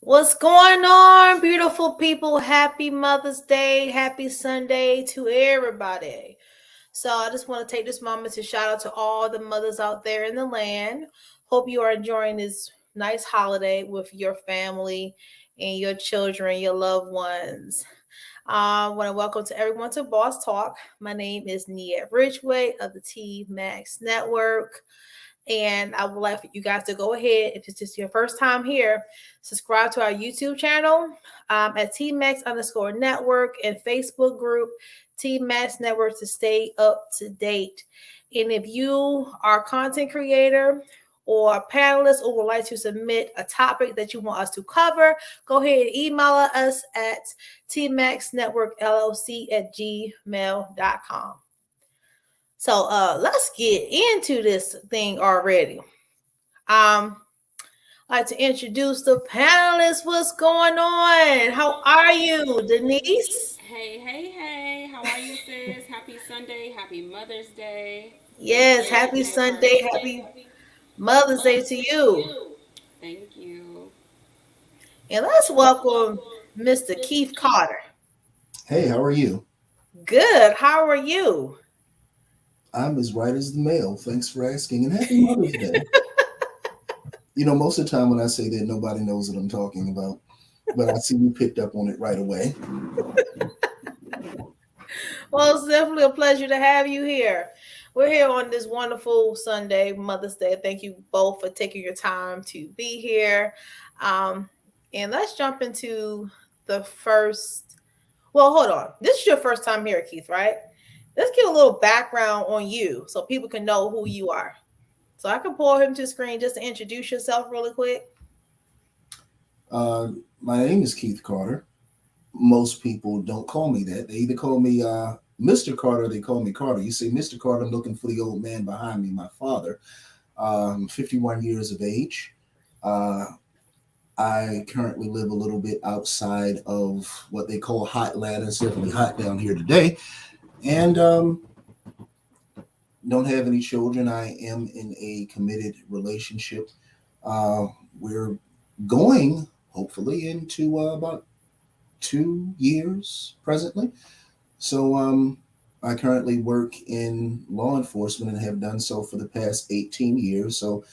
What's going on, beautiful people? Happy Mother's Day. Happy Sunday to everybody. So, I just want to take this moment to shout out to all the mothers out there in the land. Hope you are enjoying this nice holiday with your family and your children, your loved ones. I want to welcome to everyone to Boss Talk. My name is Nia Ridgway of the TMAX Network. And I would like for you guys to go ahead, if it's just your first time here, subscribe to our YouTube channel at TMAX underscore network and Facebook group TMAX Network to stay up to date. And if you are a content creator or a panelist or would like to submit a topic that you want us to cover, go ahead and email us at tmaxnetworkllc@gmail.com. So let's get into this thing already. I'd like to introduce the panelists. What's going on? How are you, Denise? Hey. How are you, sis? Happy Sunday. Happy Mother's Day. Yes, Yes, happy happy Sunday, Sunday. happy Mother's Day to you. Thank you. And let's welcome Mr. Keith Carter. Hey, how are you? Good. How are you? I'm as right as the mail. Thanks for asking, and happy Mother's Day. Most of the time when I say that, nobody knows what I'm talking about, but I see you picked up on it right away. Well, it's definitely a pleasure to have you here. We're here on this wonderful Sunday, Mother's Day. Thank you both for taking your time to be here. Um, and let's jump into the first. Well, hold on. This is your first time here, Keith, right? Let's give a little background on you so people can know who you are. So I can pull him to the screen just to introduce yourself really quick. Uh, my name is Keith Carter. Most people don't call me that. They either call me Mr. Carter or they call me Carter. You say Mr. Carter, I'm looking for the old man behind me, my father. 51 years of age. Uh, I currently live a little bit outside of what they call hotland. It's definitely hot down here today. And don't have any children. I am in a committed relationship. Uh, we're going, hopefully, into about 2 years presently. So I currently work in law enforcement and have done so for the past 18 years. So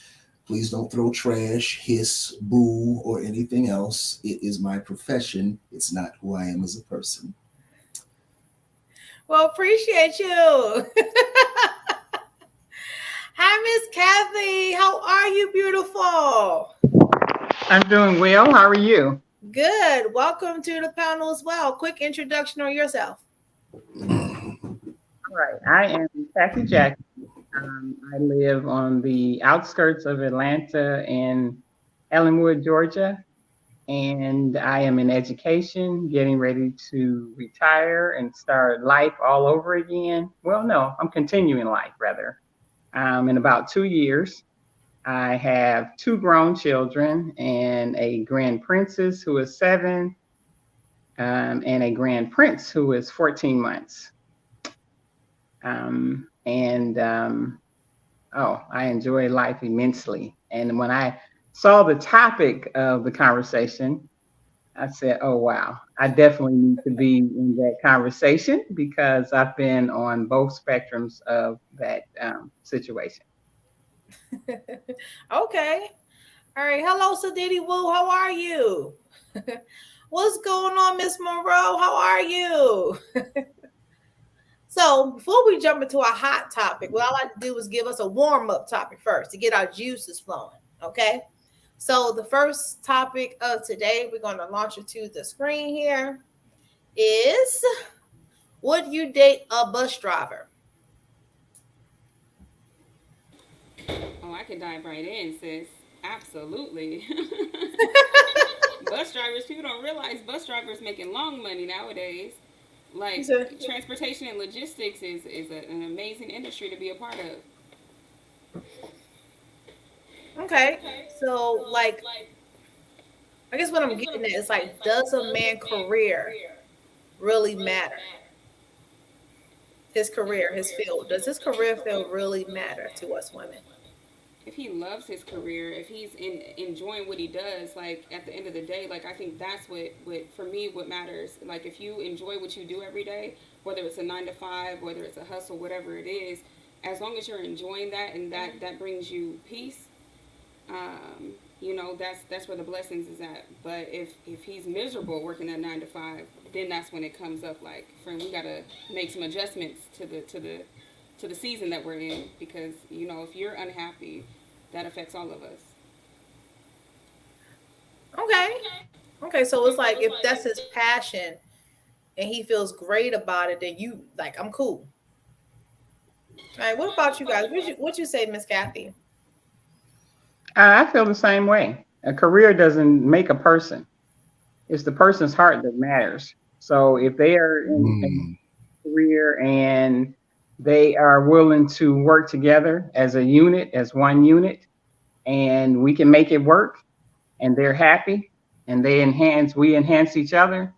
please don't throw trash, hiss, boo, or anything else. It is my profession. It's not who I am as a person. Well, appreciate you. Hi, Miss Kathy. How are you, beautiful? I'm doing well. How are you? Good. Welcome to the panel as well. Quick introduction on yourself. All right. I am Kathy Jackson. I live on the outskirts of Atlanta in Ellenwood, Georgia, and I am in education, getting ready to retire and start life all over again. Well, no, I'm continuing life rather. In about 2 years, I have two grown children and a grand princess who is 7, and a grand prince who is 14 months. And oh, I enjoy life immensely. And when I saw the topic of the conversation, I said, oh, wow, I definitely need to be in that conversation because I've been on both spectrums of that situation. Okay. All right. Hello, Sadidi Woo. How are you? What's going on, Miss Monroe? How are you? So, before we jump into a hot topic, what I like to do is give us a warm up topic first to get our juices flowing. Okay. So, the first topic of today, we're going to launch it to the screen here, is would you date a bus driver? Oh, I could dive right in, sis. Absolutely. Bus drivers, people don't realize bus drivers making long money nowadays. You Like said, transportation and logistics is an amazing industry to be a part of. okay. So, like, I guess what I'm getting at is like, does a man career really matter? His career, his field. Does his career field really matter to us women? loves his career, if he's enjoying what he does, like at the end of the day, like I think that's what for me what matters. Like if you enjoy what you do every day, whether it's a 9 to 5, whether it's a hustle, whatever it is, as long as you're enjoying that and that brings you peace, you know, that's where the blessings is at. But if he's miserable working that 9 to 5, then that's when it comes up. Like, friend, we gotta make some adjustments to the season that we're in, because you know if you're unhappy, that affects all of us. Okay. Okay, so it's like if that's his passion and he feels great about it, then you like I'm cool. All right, what about you guys? What you say, Miss Kathy? I feel the same way. A career doesn't make a person. It's the person's heart that matters. So if they are in Mm. a career and they are willing to work together as a unit, as one unit, and we can make it work, and they're happy, and we enhance each other,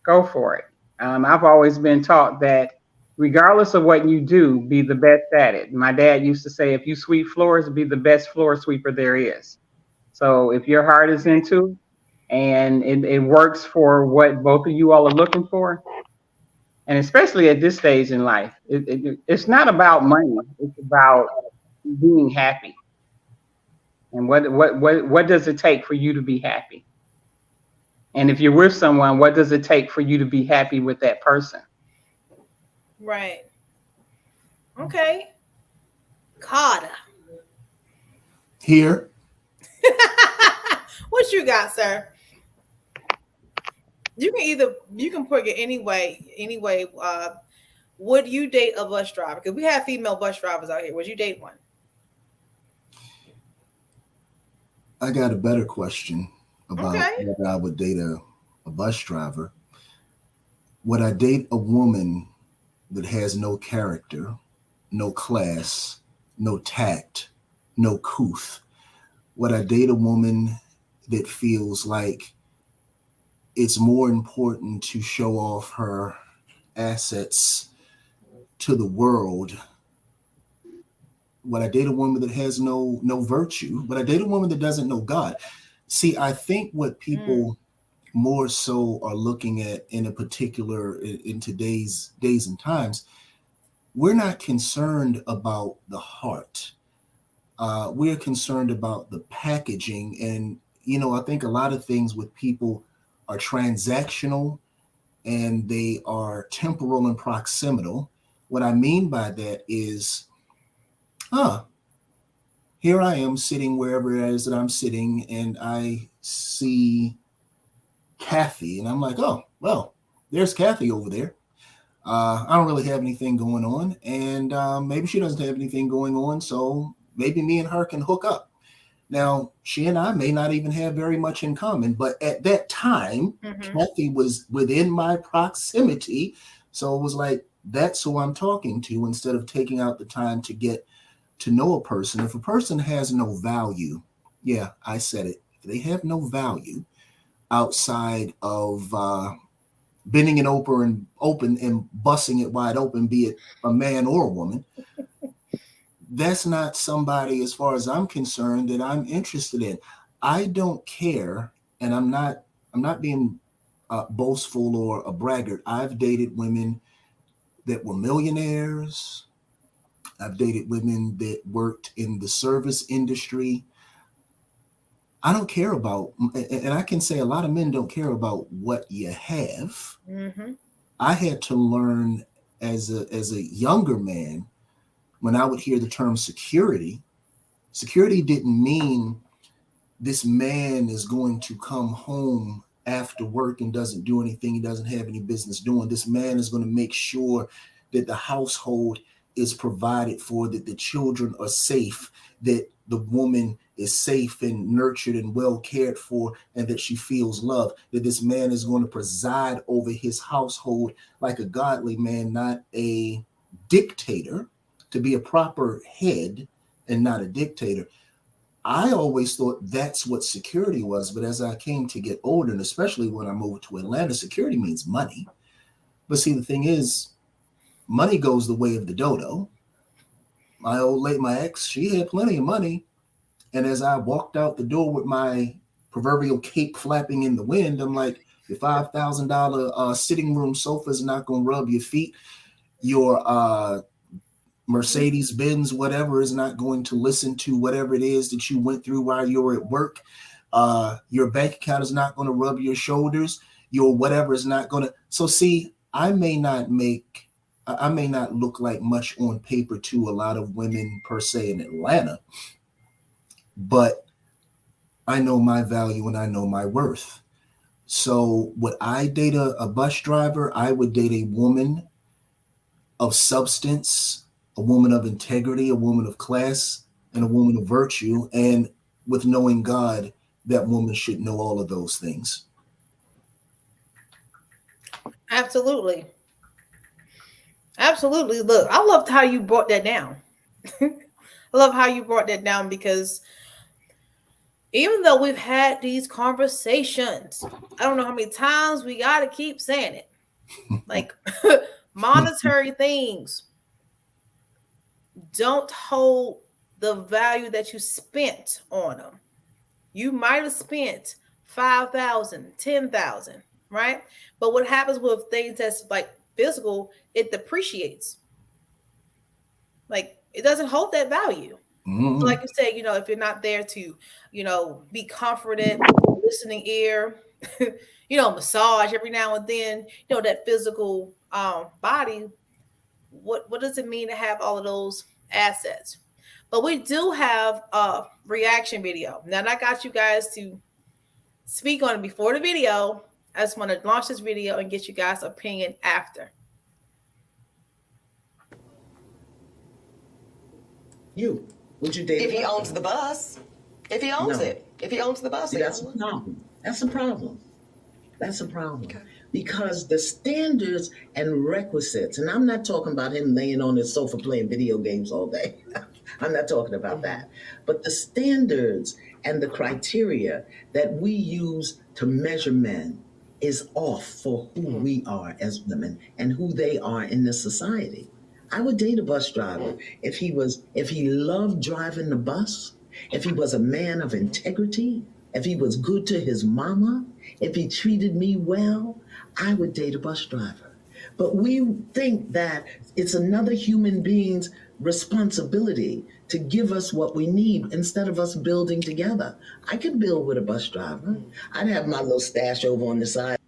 go for it. I've always been taught that regardless of what you do, be the best at it. My dad used to say, if you sweep floors, be the best floor sweeper there is. So if your heart is into it and it works for what both of you all are looking for, and especially at this stage in life, it's not about money. It's about being happy. And what does it take for you to be happy? And if you're with someone, what does it take for you to be happy with that person? Right. Okay. Carter. Here, What you got, sir? You can put it any way. Would you date a bus driver? Because we have female bus drivers out here. Would you date one? I got a better question about Okay. whether I would date a bus driver. Would I date a woman that has no character, no class, no tact, no couth? Would I date a woman that feels like it's more important to show off her assets to the world? Would I date a woman that has no virtue? Would I date a woman that doesn't know God? See, I think what Mm, people more so are looking at in a particular in today's days and times, we're not concerned about the heart. We're concerned about the packaging. And, you know, I think a lot of things with people are transactional and they are temporal and proximal. What I mean by that is, huh, here I am sitting wherever it is that I'm sitting, and I see Kathy, and I'm like, oh, well, there's Kathy over there. I don't really have anything going on, and maybe she doesn't have anything going on, so maybe me and her can hook up. Now, she and I may not even have very much in common, but at that time, mm-hmm. Kathy was within my proximity, so it was like, that's who I'm talking to instead of taking out the time to get to know a person. If a person has no value, yeah, I said it. If they have no value outside of bending it open and busting it wide open, be it a man or a woman, that's not somebody, as far as I'm concerned, that I'm interested in. I don't care, and I'm not being boastful or a braggart. I've dated women that were millionaires. I've dated women that worked in the service industry. I don't care about, and I can say a lot of men don't care about what you have. Mm-hmm. I had to learn as a younger man, when I would hear the term security, security didn't mean this man is going to come home after work and doesn't do anything he doesn't have any business doing. This man is going to make sure that the household is provided for, that the children are safe, that the woman is safe and nurtured and well cared for, and that she feels loved, that this man is going to preside over his household like a godly man, not a dictator, to be a proper head and not a dictator. I always thought that's what security was, but as I came to get older, and especially when I moved to Atlanta, security means money. But see, the thing is, money goes the way of the dodo. My old lady, my ex, she had plenty of money, And as I walked out the door with my proverbial cape flapping in the wind, I'm like, your $5,000 sitting room sofa is not going to rub your feet. Your Mercedes Benz, whatever, is not going to listen to whatever it is that you went through while you were at work. Your bank account is not going to rub your shoulders. Your whatever is not going to. So see, I may not look like much on paper to a lot of women per se in Atlanta, but I know my value and I know my worth. So would I date a bus driver? I would date a woman of substance, a woman of integrity, a woman of class, and a woman of virtue. And with knowing God, that woman should know all of those things. Absolutely. Absolutely. Look, I loved how you brought that down. I love how you brought that down because even though we've had these conversations, I don't know how many times we got to keep saying it. Like monetary things don't hold the value that you spent on them. You might have spent 5,000, 10,000, right? But what happens with things that's like physical, it depreciates. Like it doesn't hold that value. Mm-hmm. So like you said, if you're not there to, be comforted, listening ear, massage every now and then, that physical body, what does it mean to have all of those assets? But we do have a reaction video. Now I got you guys to speak on it before the video. I just want to launch this video and get you guys' opinion after. Would you date if he owns the bus? If he owns it. If he owns the bus. See, that's a problem. That's a problem. That's a problem. Okay. Because the standards and requisites, and I'm not talking about him laying on his sofa playing video games all day. I'm not talking about that. But the standards and the criteria that we use to measure men is off for who we are as women and who they are in this society. I would date a bus driver if he loved driving the bus, if he was a man of integrity, if he was good to his mama, if he treated me well, I would date a bus driver. But we think that it's another human being's responsibility to give us what we need instead of us building together. I could build with a bus driver. I'd have my little stash over on the side.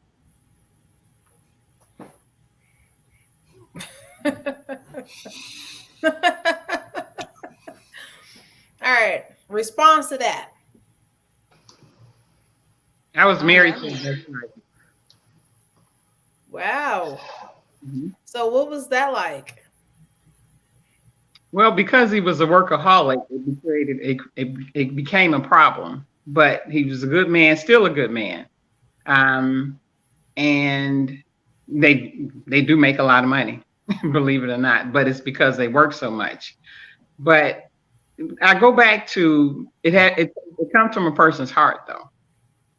All right. Response to that. I was married to him. Wow. Mm-hmm. So what was that like? Well, because he was a workaholic, it became a problem. But he was a good man, still a good man. And they do make a lot of money, believe it or not. But it's because they work so much. But I go back to it comes from a person's heart, though.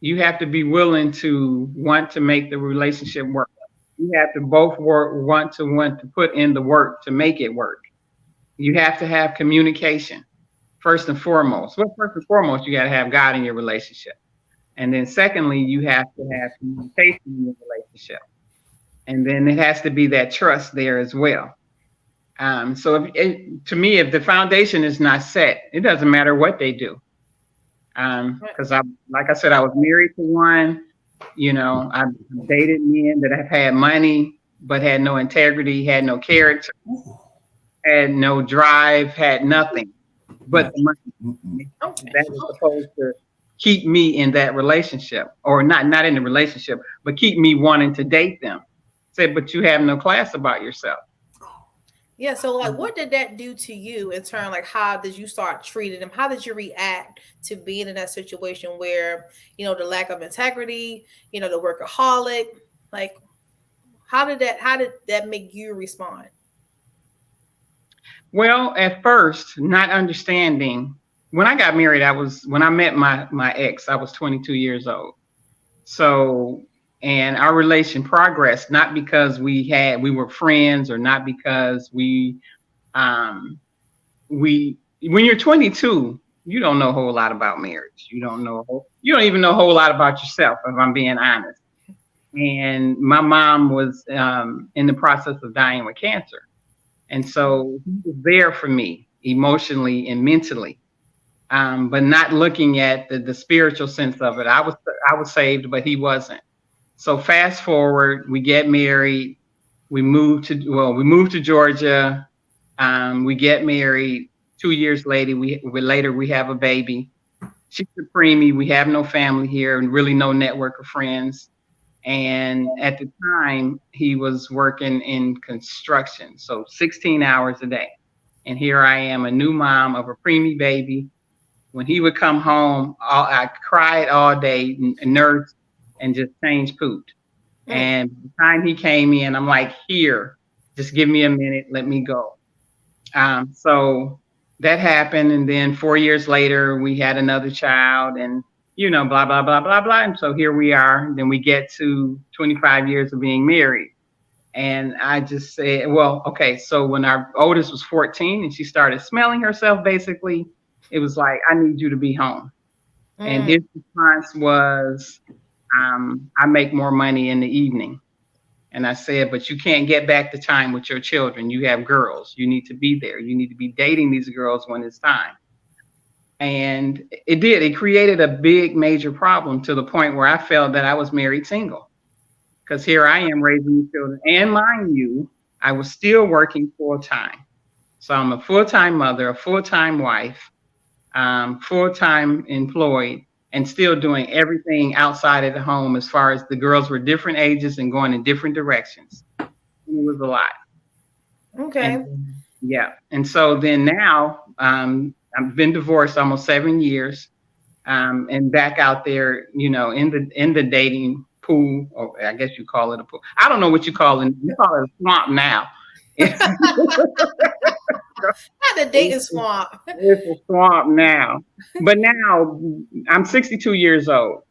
You have to be willing to want to make the relationship work. You have to both want to put in the work to make it work. You have to have communication first and foremost. Well, first and foremost, you got to have God in your relationship. And then secondly, you have to have communication in your relationship. And then it has to be that trust there as well. So to me, if the foundation is not set, it doesn't matter what they do. Because like I said, I was married to one. I've dated men that have had money, but had no integrity, had no character, had no drive, had nothing but the money. That was supposed to keep me in that relationship, or not in the relationship, but keep me wanting to date them. Say, but you have no class about yourself. Yeah, so like what did that do to you in turn? Like how did you start treating them? How did you react to being in that situation where, the lack of integrity, the workaholic, like how did that make you respond? Well, at first, not understanding. When I got married, when I met my ex, I was 22 years old. So, and our relation progressed, not because we were friends, or not because when you're 22, you don't know a whole lot about marriage. You don't even know a whole lot about yourself, if I'm being honest. And my mom was in the process of dying with cancer. And so he was there for me emotionally and mentally, but not looking at the spiritual sense of it. I was saved, but he wasn't. So fast forward, we get married. We moved to Georgia. We get married. 2 years later, we have a baby. She's a preemie. We have no family here and really no network of friends. And at the time, he was working in construction, so 16 hours a day. And here I am, a new mom of a preemie baby. When he would come home, I cried all day, nursed, and just changed poop. And by the time he came in, I'm like, here, just give me a minute, let me go. So that happened. And then 4 years later, we had another child and, blah, blah, blah, blah, blah. And so here we are. Then we get to 25 years of being married. And I just said, well, okay. So when our oldest was 14 and she started smelling herself, basically, it was like, I need you to be home. And his response was, I make more money in the evening. And I said, but you can't get back the time with your children. You have girls. You need to be there. You need to be dating these girls when it's time. And it did. It created a big, major problem to the point where I felt that I was married single. Because here I am raising these children. And mind you, I was still working full time. So I'm a full-time mother, a full-time wife, full-time employed, and still doing everything outside of the home as far as the girls were different ages and going in different directions. It was a lot. Okay. And, yeah. And so then now I've been divorced almost 7 years, and back out there, in the dating pool, or I guess you call it a pool. I don't know what you call it. You call it a swamp now. Not the dating swamp. It's a swamp now. But now I'm 62 years old,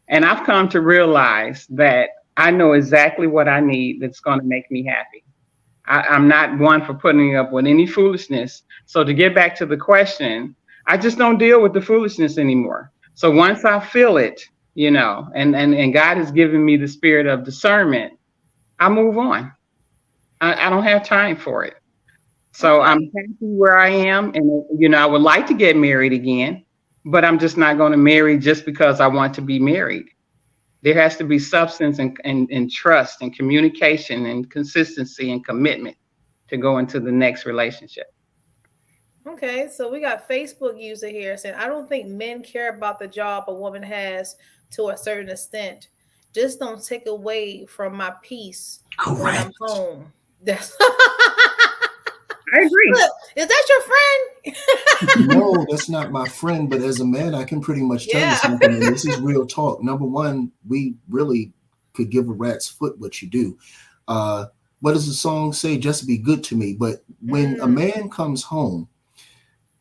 and I've come to realize that I know exactly what I need that's going to make me happy. I'm not one for putting up with any foolishness. So to get back to the question, I just don't deal with the foolishness anymore. So once I feel it, and God has given me the spirit of discernment, I move on. I don't have time for it. So Okay. I'm happy where I am. And, I would like to get married again, but I'm just not going to marry just because I want to be married. There has to be substance and trust and communication and consistency and commitment to go into the next relationship. Okay, so we got Facebook user here saying, I don't think men care about the job a woman has to a certain extent. Just don't take away from my peace when I'm Correct. home. That's I agree. Look, is that your friend? No, that's not my friend, but as a man, I can pretty much tell you Yeah. something, and this is real talk. Number one, we really could give a rat's foot what you do. Uh, what does the song say? Just be good to me. But when a man comes home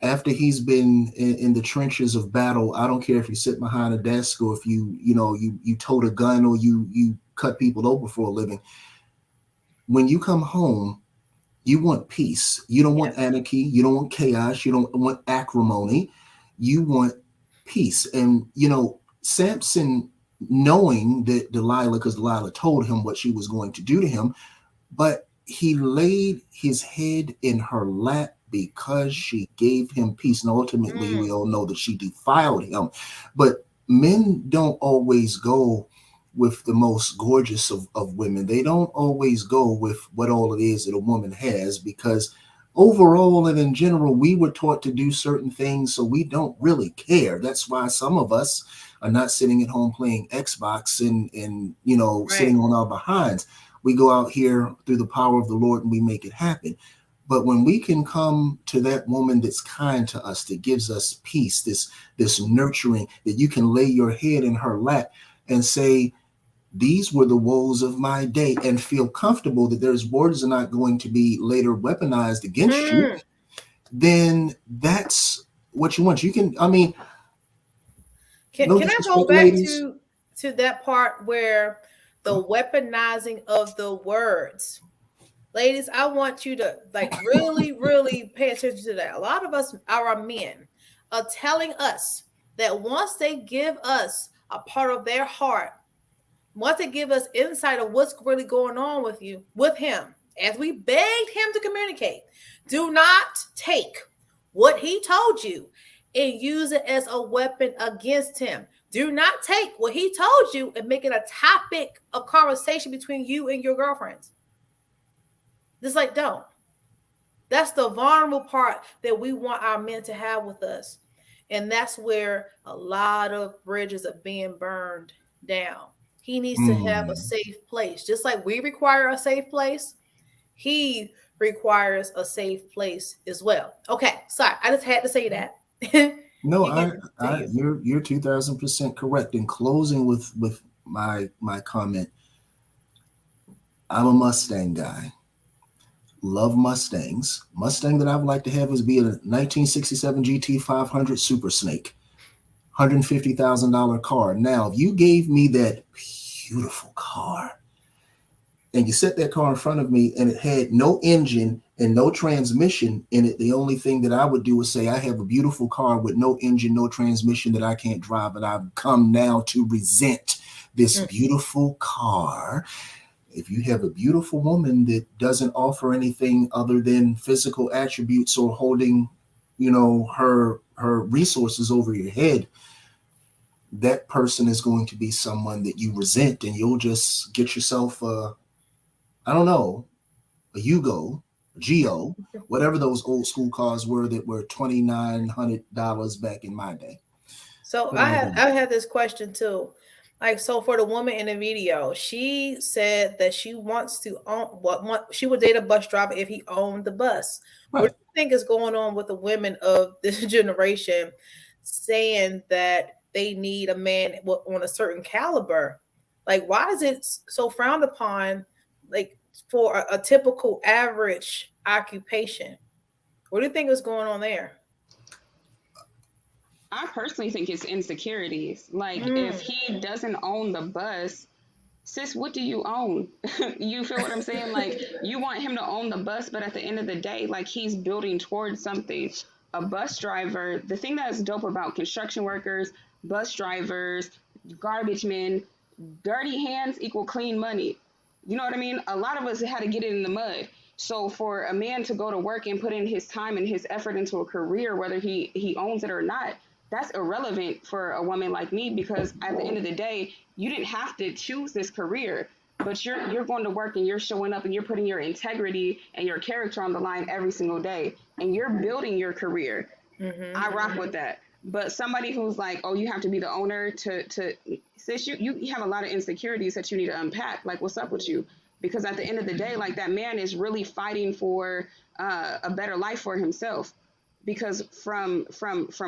after he's been in the trenches of battle, I don't care if you sit behind a desk or if you tote a gun or you cut people over for a living. When you come home, you want peace. You don't want anarchy. You don't want chaos. You don't want acrimony. You want peace. And, Samson, knowing that Delilah, because Delilah told him what she was going to do to him, but he laid his head in her lap because she gave him peace. And ultimately, we all know that she defiled him. But men don't always go with the most gorgeous of women. They don't always go with what all it is that a woman has, because overall and in general, we were taught to do certain things, so we don't really care. That's why some of us are not sitting at home playing Xbox and Right. sitting on our behinds. We go out here through the power of the Lord and we make it happen. But when we can come to that woman that's kind to us, that gives us peace, this nurturing, that you can lay your head in her lap and say, these were the woes of my day, and feel comfortable that those words are not going to be later weaponized against you, then that's what you want. You can, Can no I go disrespect, back ladies. to that part where the weaponizing of the words? Ladies, I want you to really, really pay attention to that. A lot of us are men. telling us that once they give us a part of their heart, once they give us insight of what's really going on with you, with him, as we begged him to communicate, do not take what he told you and use it as a weapon against him. Do not take what he told you and make it a topic of conversation between you and your girlfriends. Just like, don't. That's the vulnerable part that we want our men to have with us. And that's where a lot of bridges are being burned down. He needs to have a safe place. Just like we require a safe place, he requires a safe place as well. Okay, sorry, I just had to say that. No, you're 2000% correct. In closing with my comment, I'm a Mustang guy. Love Mustangs. Mustang that I would like to have is be a 1967 GT 500 Super Snake, $150,000 car. Now, if you gave me that beautiful car and you set that car in front of me and it had no engine and no transmission in it, the only thing that I would do is say, I have a beautiful car with no engine, no transmission that I can't drive, and I've come now to resent this beautiful car. If you have a beautiful woman that doesn't offer anything other than physical attributes or holding, her resources over your head, that person is going to be someone that you resent, and you'll just get yourself a Yugo, a Geo, whatever those old school cars were that were $2,900 back in my day. So I have this question too. Like, so for the woman in the video, she said that she wants to own she would date a bus driver if he owned the bus. Right. What do you think is going on with the women of this generation saying that they need a man on a certain caliber? Like, why is it so frowned upon, like, for a typical average occupation? What do you think is going on there? I personally think it's insecurities. Like, if he doesn't own the bus, sis, what do you own? You feel what I'm saying? Like, you want him to own the bus, but at the end of the day, like, he's building towards something. A bus driver, the thing that is dope about construction workers, bus drivers, garbage men, dirty hands equal clean money. You know what I mean? A lot of us had to get it in the mud. So for a man to go to work and put in his time and his effort into a career, whether he owns it or not, that's irrelevant for a woman like me, because at the end of the day, you didn't have to choose this career, but you're going to work and you're showing up and you're putting your integrity and your character on the line every single day, and you're building your career. I rock with that. But somebody who's like, oh, you have to be the owner to sis, you have a lot of insecurities that you need to unpack. Like, what's up with you? Because at the end of the day, like, that man is really fighting for a better life for himself. Because from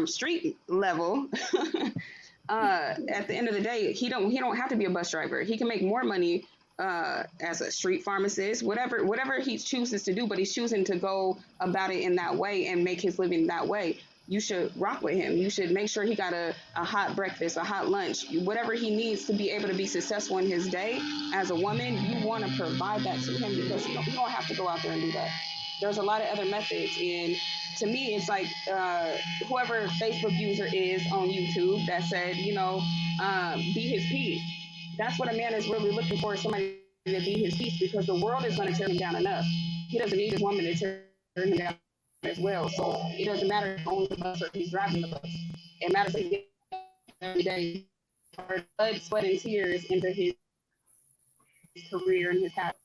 street level, at the end of the day, he don't have to be a bus driver. He can make more money as a street pharmacist, whatever he chooses to do. But he's choosing to go about it in that way and make his living that way. You should rock with him. You should make sure he got a hot breakfast, a hot lunch, whatever he needs to be able to be successful in his day. As a woman, you want to provide that to him, because you don't have to go out there and do that. There's a lot of other methods. And to me, it's like whoever Facebook user is on YouTube that said, be his peace. That's what a man is really looking for, somebody to be his peace, because the world is going to tear him down enough. He doesn't need his woman to tear him down as well. So it doesn't matter if he owns the bus or if he's driving the bus. It matters that he every day for blood, sweat, and tears into his career and his habit.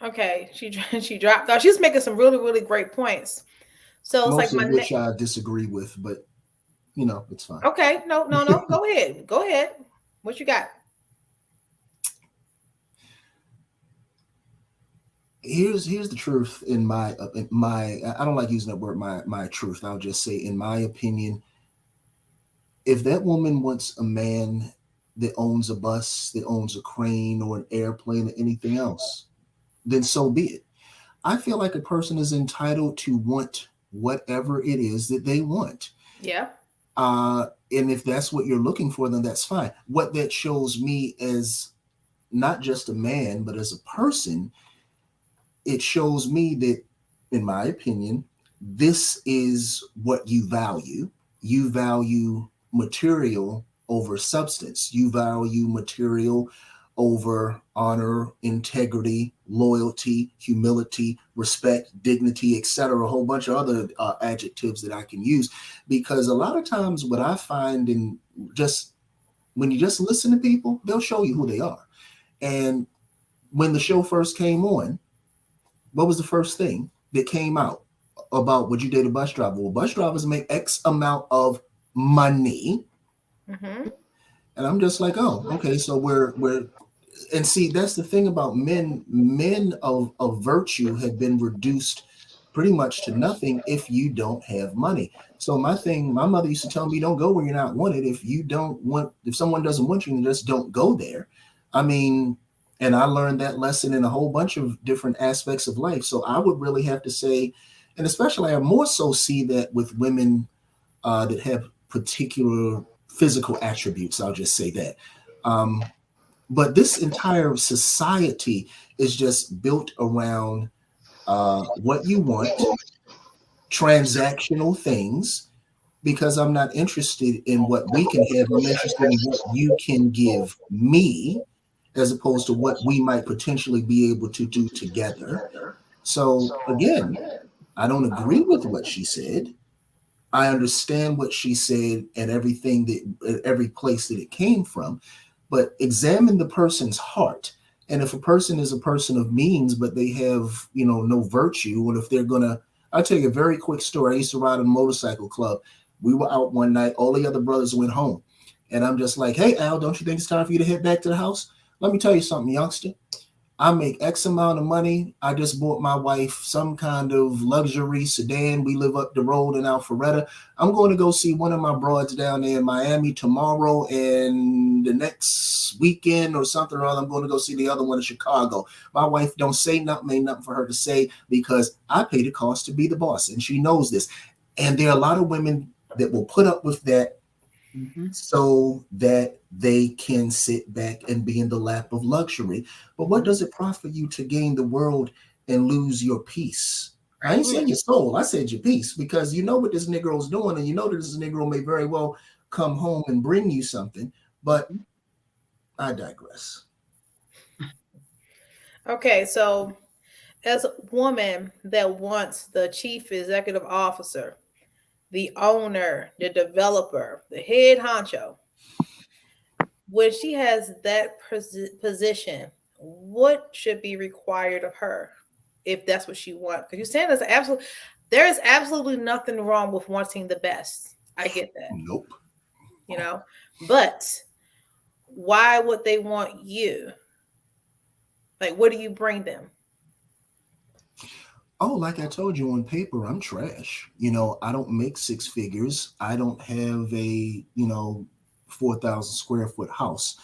Okay, she dropped off. She's making some really, really great points. So it's most like of which I disagree with, but it's fine. Okay, no. Go ahead. What you got? Here's the truth in my I don't like using that word, my truth. I'll just say, in my opinion, if that woman wants a man that owns a bus, that owns a crane or an airplane or anything else, then so be it. I feel like a person is entitled to want whatever it is that they want. Yeah. And if that's what you're looking for, then that's fine. What that shows me as not just a man, but as a person, it shows me that, in my opinion, this is what you value. You value material over substance. You value material over honor, integrity, loyalty, humility, respect, dignity, etc. A whole bunch of other adjectives that I can use, because a lot of times what I find in just when you just listen to people, they'll show you who they are. And when the show first came on, what was the first thing that came out about would you date a bus driver? Well, bus drivers make X amount of money. Mm-hmm. And I'm just like, oh, okay. So we're and see, that's the thing about men. Men of virtue have been reduced pretty much to nothing if you don't have money. So my thing, my mother used to tell me, don't go where you're not wanted. If someone doesn't want you, then just don't go there. I mean, and I learned that lesson in a whole bunch of different aspects of life. So I would really have to say, and especially I more so see that with women that have particular physical attributes. I'll just say that. But this entire society is just built around what you want, transactional things, because I'm not interested in what we can have. I'm interested in what you can give me, as opposed to what we might potentially be able to do together. So again, I don't agree with what she said. I understand what she said and everything that every place that it came from, but examine the person's heart. And if a person is a person of means, but they have, no virtue, and if they're gonna, I'll tell you a very quick story. I used to ride in a motorcycle club. We were out one night, all the other brothers went home. And I'm just like, hey, Al, don't you think it's time for you to head back to the house? Let me tell you something, youngster. I make X amount of money. I just bought my wife some kind of luxury sedan. We live up the road in Alpharetta. I'm going to go see one of my broads down there in Miami tomorrow, and the next weekend or something or other, I'm going to go see the other one in Chicago. My wife don't say nothing, ain't nothing for her to say, because I pay the cost to be the boss, and she knows this. And there are a lot of women that will put up with that so that they can sit back and be in the lap of luxury. But what does it profit you to gain the world and lose your peace? I ain't saying your soul, I said your peace, because you know what this Negro's doing, and you know that this Negro may very well come home and bring you something. But I digress. Okay, so as a woman that wants the chief executive officer, the owner, the developer, the head honcho, when she has that position, what should be required of her if that's what she wants? Because you're saying there is absolutely nothing wrong with wanting the best. I get that, Nope. but why would they want you? Like, what do you bring them? Oh, like I told you, on paper, I'm trash. I don't make six figures. I don't have a, 4,000 square foot house.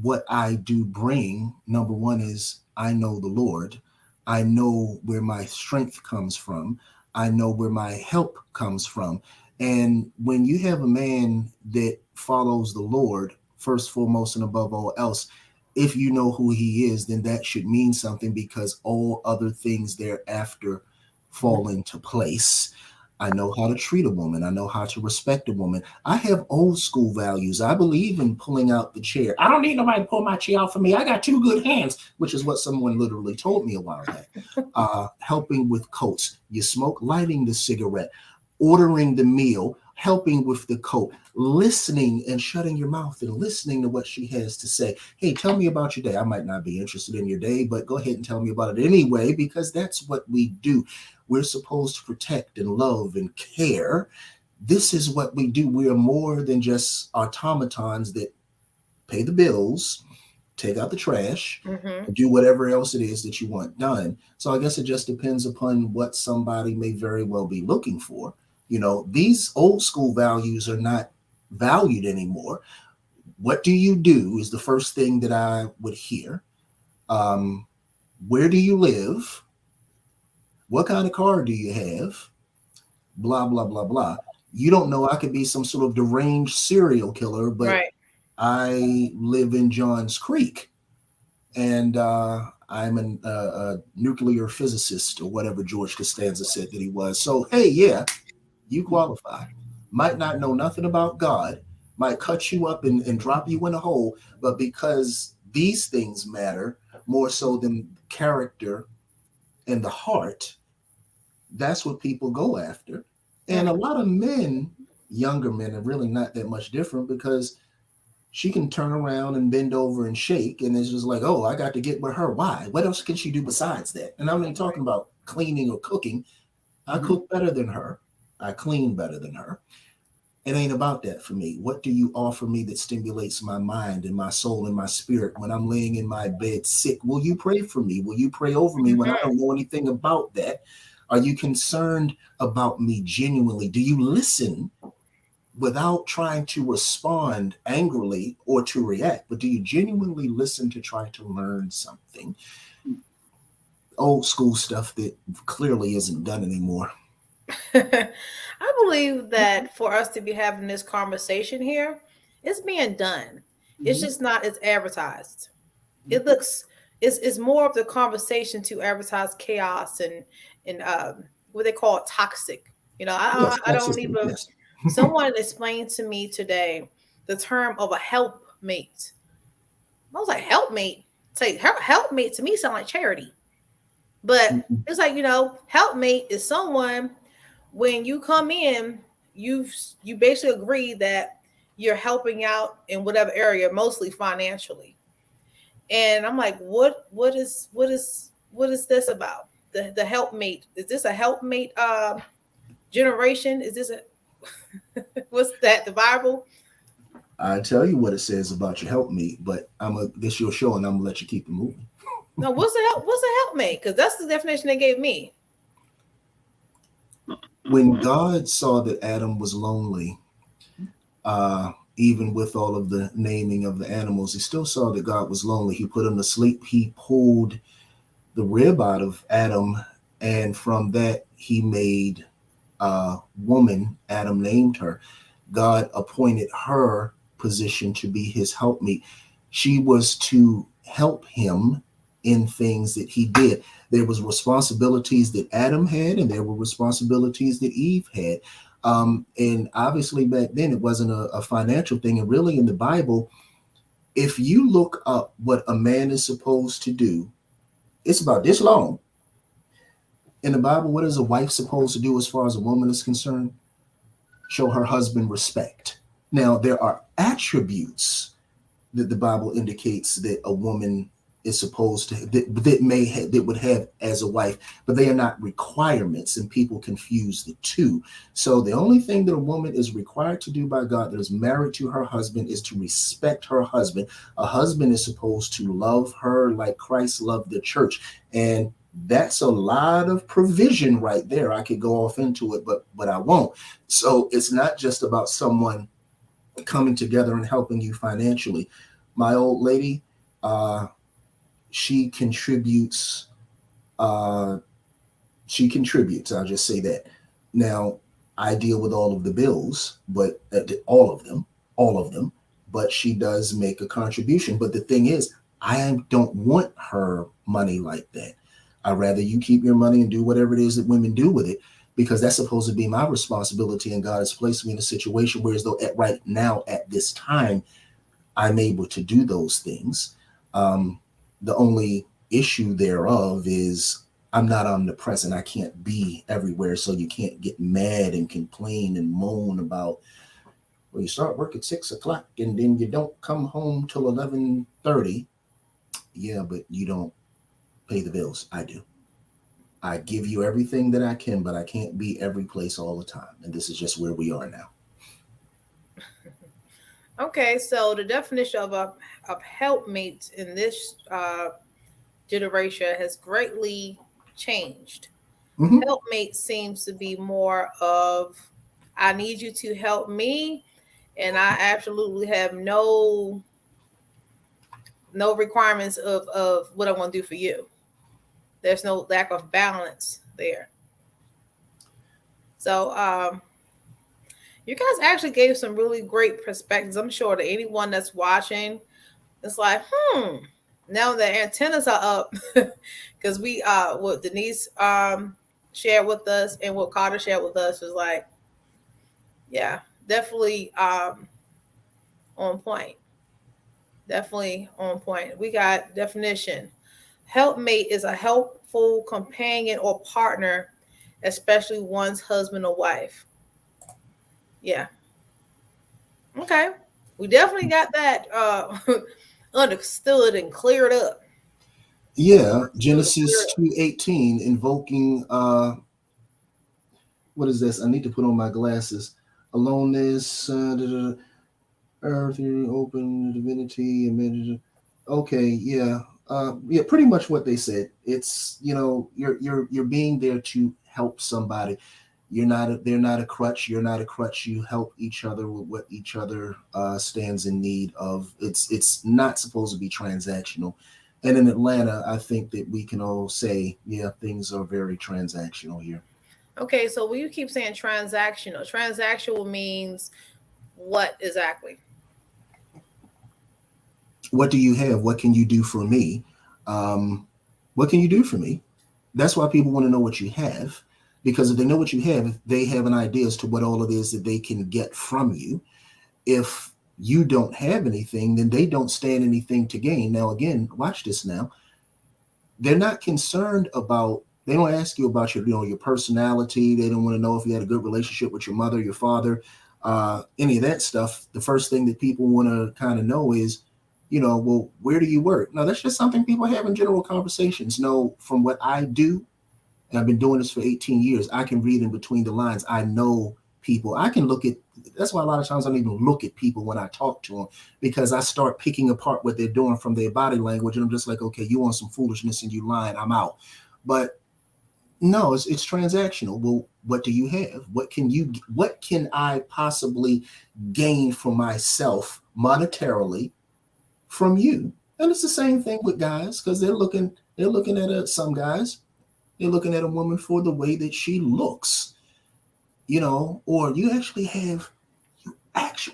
What I do bring, number one, is I know the Lord. I know where my strength comes from. I know where my help comes from. And when you have a man that follows the Lord, first, foremost, and above all else, if you know who he is, then that should mean something, because all other things thereafter fall into place. I know how to treat a woman. I know how to respect a woman. I have old school values. I believe in pulling out the chair. I don't need nobody to pull my chair out for me. I got two good hands, which is what someone literally told me a while back. Helping with coats. You smoke, lighting the cigarette, ordering the meal, helping with the coat, listening and shutting your mouth and listening to what she has to say. Hey, tell me about your day. I might not be interested in your day, but go ahead and tell me about it anyway, because that's what we do. We're supposed to protect and love and care. This is what we do. We are more than just automatons that pay the bills, take out the trash, and do whatever else it is that you want done. So I guess it just depends upon what somebody may very well be looking for. These old school values are not valued anymore. What do you do is the first thing that I would hear. Where do you live? What kind of car do you have? Blah, blah, blah, blah. You don't know, I could be some sort of deranged serial killer, but Right. I live in Johns Creek, and I'm a nuclear physicist or whatever George Costanza said that he was. So, hey, yeah, you qualify. Might not know nothing about God, might cut you up and drop you in a hole, but because these things matter more so than character and the heart, that's what people go after. And a Mm. lot of men, younger men, are really not that much different because she can turn around and bend over and shake, and it's just like, oh, I got to get with her. Why? What else can she do besides that? And I'm not talking about cleaning or cooking. I Mhm. cook better than her. I clean better than her. It ain't about that for me. What do you offer me that stimulates my mind and my soul and my spirit when I'm laying in my bed sick? Will you pray for me? Will you pray over me when I Mhm. don't know anything about that? Are you concerned about me genuinely? Do you listen without trying to respond angrily or to react? But do you genuinely listen to try to learn something? Old school stuff that clearly isn't done anymore. I believe that for us to be having this conversation here, it's being done. It's Mhm. just not as advertised. It looks it's more of the conversation to advertise chaos and what they call it toxic. You know, Yes, I don't toxicity. even. Yes. Someone explained to me today the term of a helpmate. I was like, helpmate. Say helpmate to me sound like charity, but it's like helpmate is someone when you come in, you you basically agree that you're helping out in whatever area, mostly financially. And I'm like, what is this about? The helpmate. Is this a helpmate generation? Is this a what's that? The Bible? I tell you what it says about your help me, but this your show and I'm gonna let you keep it moving. No, what's a helpmate? Because that's the definition they gave me. When God saw that Adam was lonely, even with all of the naming of the animals, he still saw that God was lonely. He put him to sleep. He pulled the rib out of Adam, and from that he made a woman. Adam named her. God appointed her position to be his helpmeet. She was to help him in things that he did. There was responsibilities that Adam had, and there were responsibilities that Eve had. And obviously back then it wasn't a financial thing. And really in the Bible, if you look up what a man is supposed to do, it's about this long. In the Bible, what is a wife supposed to do as far as a woman is concerned? Show her husband respect. Now, there are attributes that the Bible indicates that a woman is supposed to that would have as a wife, but they are not requirements, and people confuse the two. So the only thing that a woman is required to do by God that is married to her husband is to respect her husband. A husband is supposed to love her like Christ loved the church, and that's a lot of provision right there. I could go off into it, but I won't. So it's not just about someone coming together and helping you financially. My old lady, uh, she contributes. Uh, she contributes. I'll just say that. Now, I deal with all of the bills, but all of them. But she does make a contribution. But the thing is, I don't want her money like that. I'd rather you keep your money and do whatever it is that women do with it, because that's supposed to be my responsibility. And God has placed me in a situation where, as though at right now, at this time, I'm able to do those things. Um, the only issue thereof is I'm not omnipresent. I can't be everywhere. So you can't get mad and complain and moan about, well, you start work at 6 o'clock and then you don't come home till 11:30. Yeah, but you don't pay the bills. I do. I give you everything that I can, but I can't be every place all the time. And this is just where we are now. Okay, so the definition of helpmate in this generation has greatly changed. Mm-hmm. Helpmate seems to be more of I need you to help me, and I absolutely have no requirements of what I want to do for you. There's no lack of balance there. So you guys actually gave some really great perspectives. I'm sure that anyone that's watching, it's like, now the antennas are up because we what Denise shared with us and what Carter shared with us was like, yeah, definitely on point. Definitely on point. We got definition. Helpmate is a helpful companion or partner, especially one's husband or wife. Yeah. Okay. We definitely got that understood and cleared up. Yeah, Understood and Genesis cleared up. 2:18 invoking what is this? I need to put on my glasses. Aloneness, earth, open divinity, and okay, yeah. Yeah, pretty much what they said. It's, you're being there to help somebody. They're not a crutch. You're not a crutch. You help each other with what each other stands in need of. It's not supposed to be transactional. And in Atlanta, I think that we can all say, yeah, things are very transactional here. Okay, so when you keep saying transactional, transactional means what exactly? What do you have? What can you do for me? What can you do for me? That's why people want to know what you have, because if they know what you have, they have an idea as to what all it is that they can get from you. If you don't have anything, then they don't stand anything to gain. Now, again, watch this now. They're not concerned about, they don't ask you about your personality. They don't want to know if you had a good relationship with your mother, your father, any of that stuff. The first thing that people want to kind of know is, well, where do you work? Now, that's just something people have in general conversations. No, from what I do, and I've been doing this for 18 years, I can read in between the lines. I know people. I can look at, that's why a lot of times I don't even look at people when I talk to them, because I start picking apart what they're doing from their body language. And I'm just like, okay, you want some foolishness and you lying, I'm out. But no, it's transactional. Well, what do you have? What can I possibly gain for myself monetarily from you? And it's the same thing with guys, because they're looking at some guys, they're looking at a woman for the way that she looks, or you actually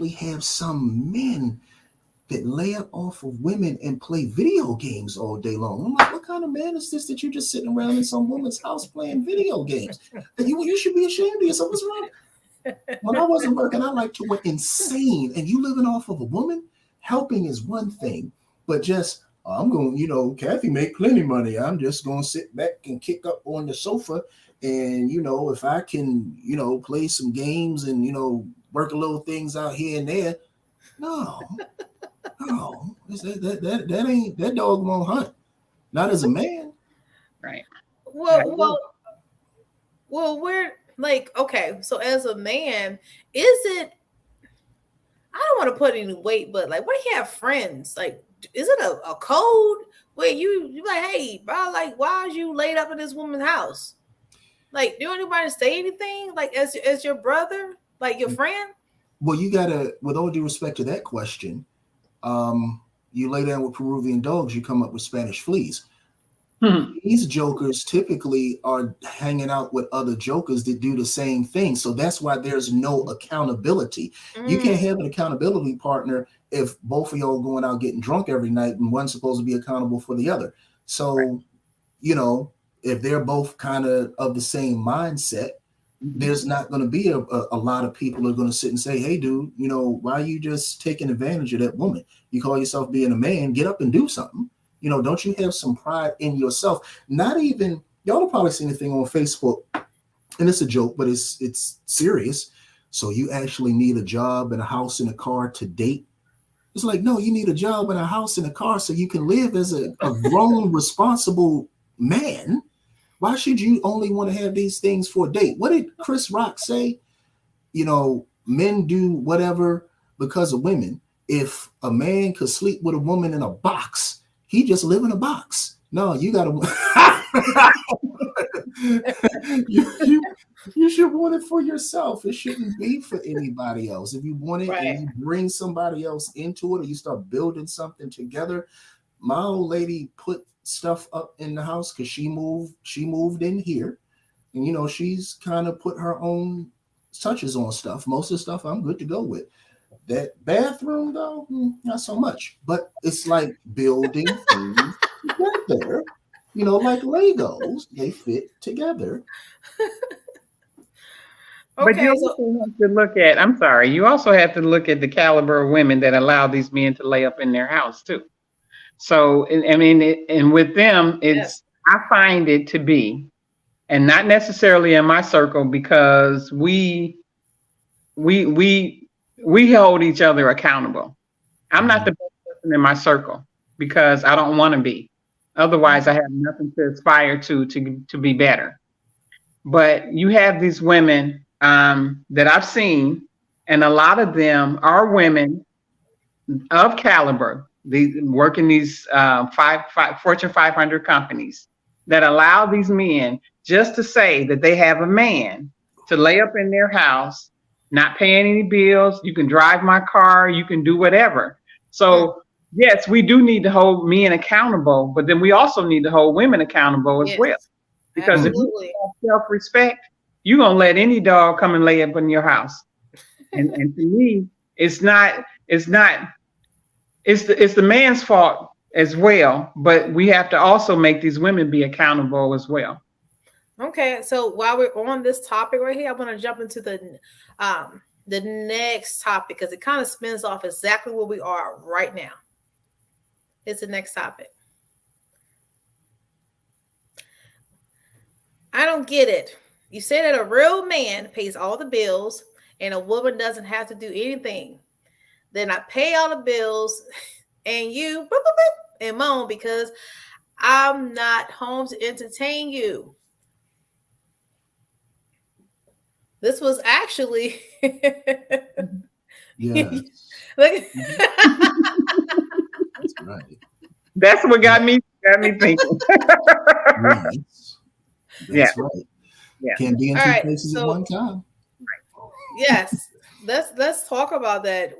have some men that lay up off of women and play video games all day long. I'm like, what kind of man is this that you're just sitting around in some woman's house playing video games? And you should be ashamed of yourself. What's wrong? When I wasn't working, I like to went insane. And you living off of a woman, helping is one thing, but just I'm going, Kathy make plenty money. I'm just going to sit back and kick up on the sofa. And, if I can, play some games and, work a little things out here and there. No, no, that ain't, that dog won't hunt. Not as a man. Right. I Well, agree. we're like, okay, so as a man, is it, I don't want to put any weight, but like, what do you have friends? Like, is it a code where you like, hey, bro, like, why is you laid up in this woman's house? Like, do anybody say anything? Like, as your brother, like your friend? Well, you gotta, with all due respect to that question, you lay down with Peruvian dogs, you come up with Spanish fleas. Hmm. These jokers typically are hanging out with other jokers that do the same thing. So that's why there's no accountability. You Mm, can't have an accountability partner if both of y'all going out getting drunk every night and one's supposed to be accountable for the other. Right. So, you know, if they're both kind of the same mindset, Mhm. there's not going to be a lot of people who are going to sit and say, hey, dude, why are you just taking advantage of that woman? You call yourself being a man, get up and do something. Don't you have some pride in yourself? Not even, y'all have probably seen a thing on Facebook, and it's a joke, but it's serious. So you actually need a job and a house and a car to date? It's like, no, you need a job and a house and a car so you can live as a grown, responsible man. Why should you only want to have these things for a date? What did Chris Rock say? Men do whatever because of women. If a man could sleep with a woman in a box, he just live in a box. No, you gotta you you should want it for yourself. It shouldn't be for anybody else. If you want it and right. you bring somebody else into it, or you start building something together. My old lady put stuff up in the house because she moved in here, and she's kind of put her own touches on stuff. Most of the stuff I'm good to go with. That bathroom, though, not so much. But it's like building things together. Like Legos, they fit together. But you Okay, so also have to look at, I'm sorry, you also have to look at the caliber of women that allow these men to lay up in their house too. So, I mean, and with them, yes. I find it to be, and not necessarily in my circle, because we we we hold each other accountable. I'm not the best person in my circle because I don't want to be. Otherwise, I have nothing to aspire to be better. But you have these women that I've seen, and a lot of them are women of caliber. They work in these Fortune 500 companies that allow these men just to say that they have a man to lay up in their house, not paying any bills. You can drive my car, you can do whatever. Mm, So yes, we do need to hold men accountable, but then we also need to hold women accountable as well. yes, Because if you absolutely. have self-respect, you're gonna let any dog come and lay up in your house. And to me, it's not it's the man's fault as well, but we have to also make these women be accountable as well. Okay, so while we're on this topic right here, I want to jump into the next topic because it kind of spins off exactly where we are right now. It's the next topic. I don't get it. You say that a real man pays all the bills and a woman doesn't have to do anything. Then I pay all the bills and you boop, boop, boop, and moan because I'm not home to entertain you. This was actually Yes, look. that's right. That's what Yeah, got me thinking. yes, Yeah, that's right. yeah. Can't be in All two right, places at so one time. yes, let's talk about that.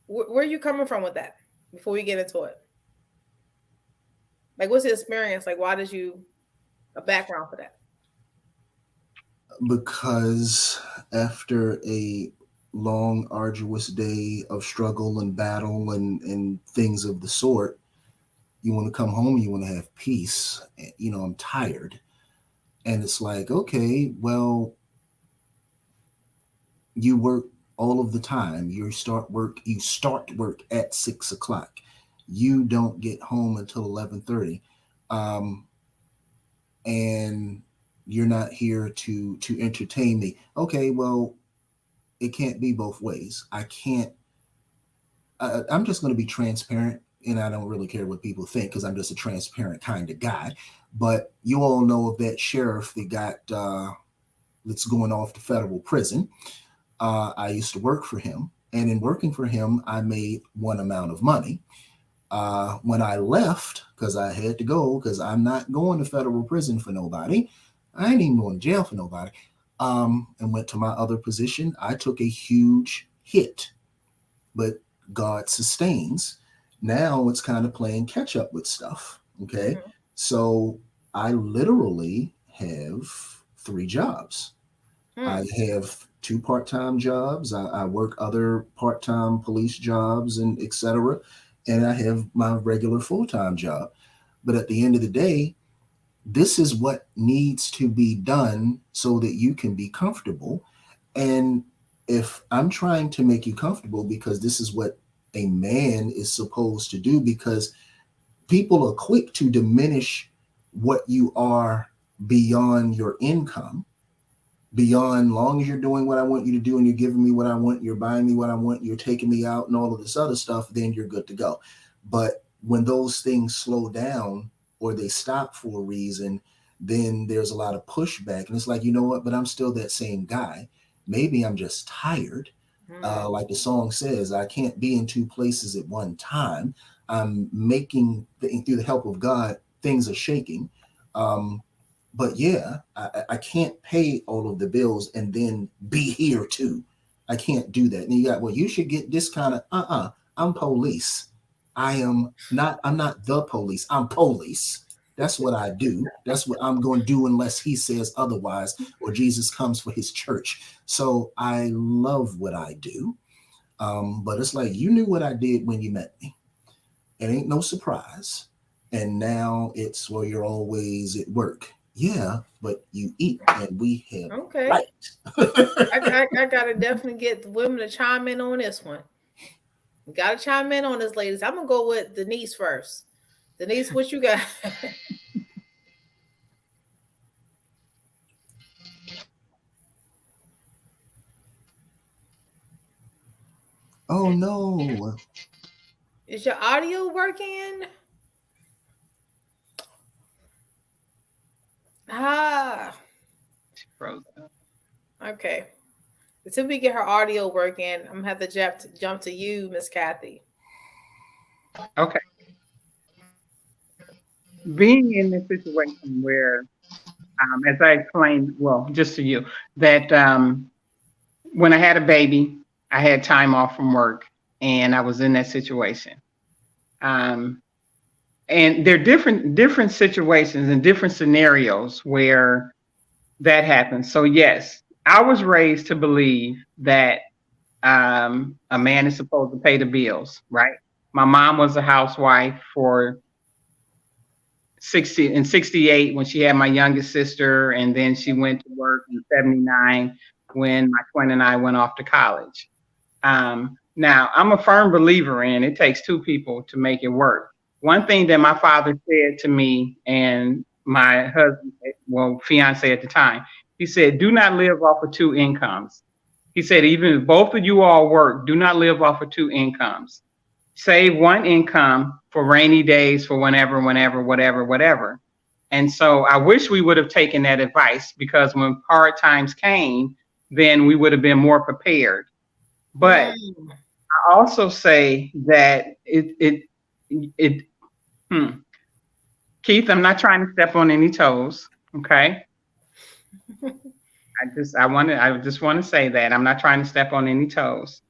Where are you coming from with that? Before we get into it, like, what's the experience? Like, why did you a background for that? Because after a long, arduous day of struggle and battle and things of the sort, you want to come home, you want to have peace. I'm tired. And it's like, okay, well, you work all of the time. You start work at 6 o'clock. You don't get home until 11:30. Um, and you're not here to entertain me. Okay, well, it can't be both ways. I can't. I'm just going to be transparent, and I don't really care what people think because I'm just a transparent kind of guy. But you all know of that sheriff that got that's going off to federal prison. I used to work for him, and in working for him, I made one amount of money. When I left, because I had to go, because I'm not going to federal prison for nobody. I ain't even going to jail for nobody. And went to my other position. I took a huge hit, but God sustains. Now it's kind of playing catch up with stuff. Okay. Mm-hmm. So I literally have three jobs. I Hmm. have two part-time jobs. I work other part-time police jobs and etc. And I have my regular full-time job. But at the end of the day, this is what needs to be done so that you can be comfortable. And if I'm trying to make you comfortable because this is what a man is supposed to do, because people are quick to diminish what you are beyond your income, beyond long as you're doing what I want you to do and you're giving me what I want, you're buying me what I want, you're taking me out and all of this other stuff, then you're good to go. But when those things slow down or they stop for a reason, then there's a lot of pushback. And it's like, you know what, but I'm still that same guy. Maybe I'm just tired. Hmm. Like the song says, I can't be in two places at one time. I'm making, through the help of God, things are shaking. Um, but yeah, I can't pay all of the bills and then be here too. I can't do that. And you got, well, you should get this kind of, I'm police. I'm not the police. I'm police. That's what I do. That's what I'm going to do unless he says otherwise or Jesus comes for his church. So I love what I do. But it's like you knew what I did when you met me. It ain't no surprise. And now it's well, you're always at work. Yeah, but you eat and we have Okay. right. I gotta definitely get the women to chime in on this one. Gotta chime in on this, ladies. I'm gonna go with Denise first. Denise, what you got? Oh no. Is your audio working? Ah, Frozen. okay. Until we get her audio working, I'm gonna have to jump to you, Miss Kathy. Okay. Being in this situation where, as I explained, well, just to you, that when I had a baby, I had time off from work and I was in that situation. Um, and there are different situations and different scenarios where that happens. So yes, I was raised to believe that a man is supposed to pay the bills, right? My mom was a housewife for 68 when she had my youngest sister, and then she went to work in 79 when my twin and I went off to college. Now, I'm a firm believer in it takes two people to make it work. One thing that my father said to me and my husband, well, fiance at the time, he said, do not live off of two incomes. He said, even if both of you all work, do not live off of two incomes. Save one income for rainy days, for whenever, whatever. And so I wish we would have taken that advice because when hard times came, then we would have been more prepared. But Mm, I also say that it hmm. Keith, I'm not trying to step on any toes. Okay. I just want to say that I'm not trying to step on any toes.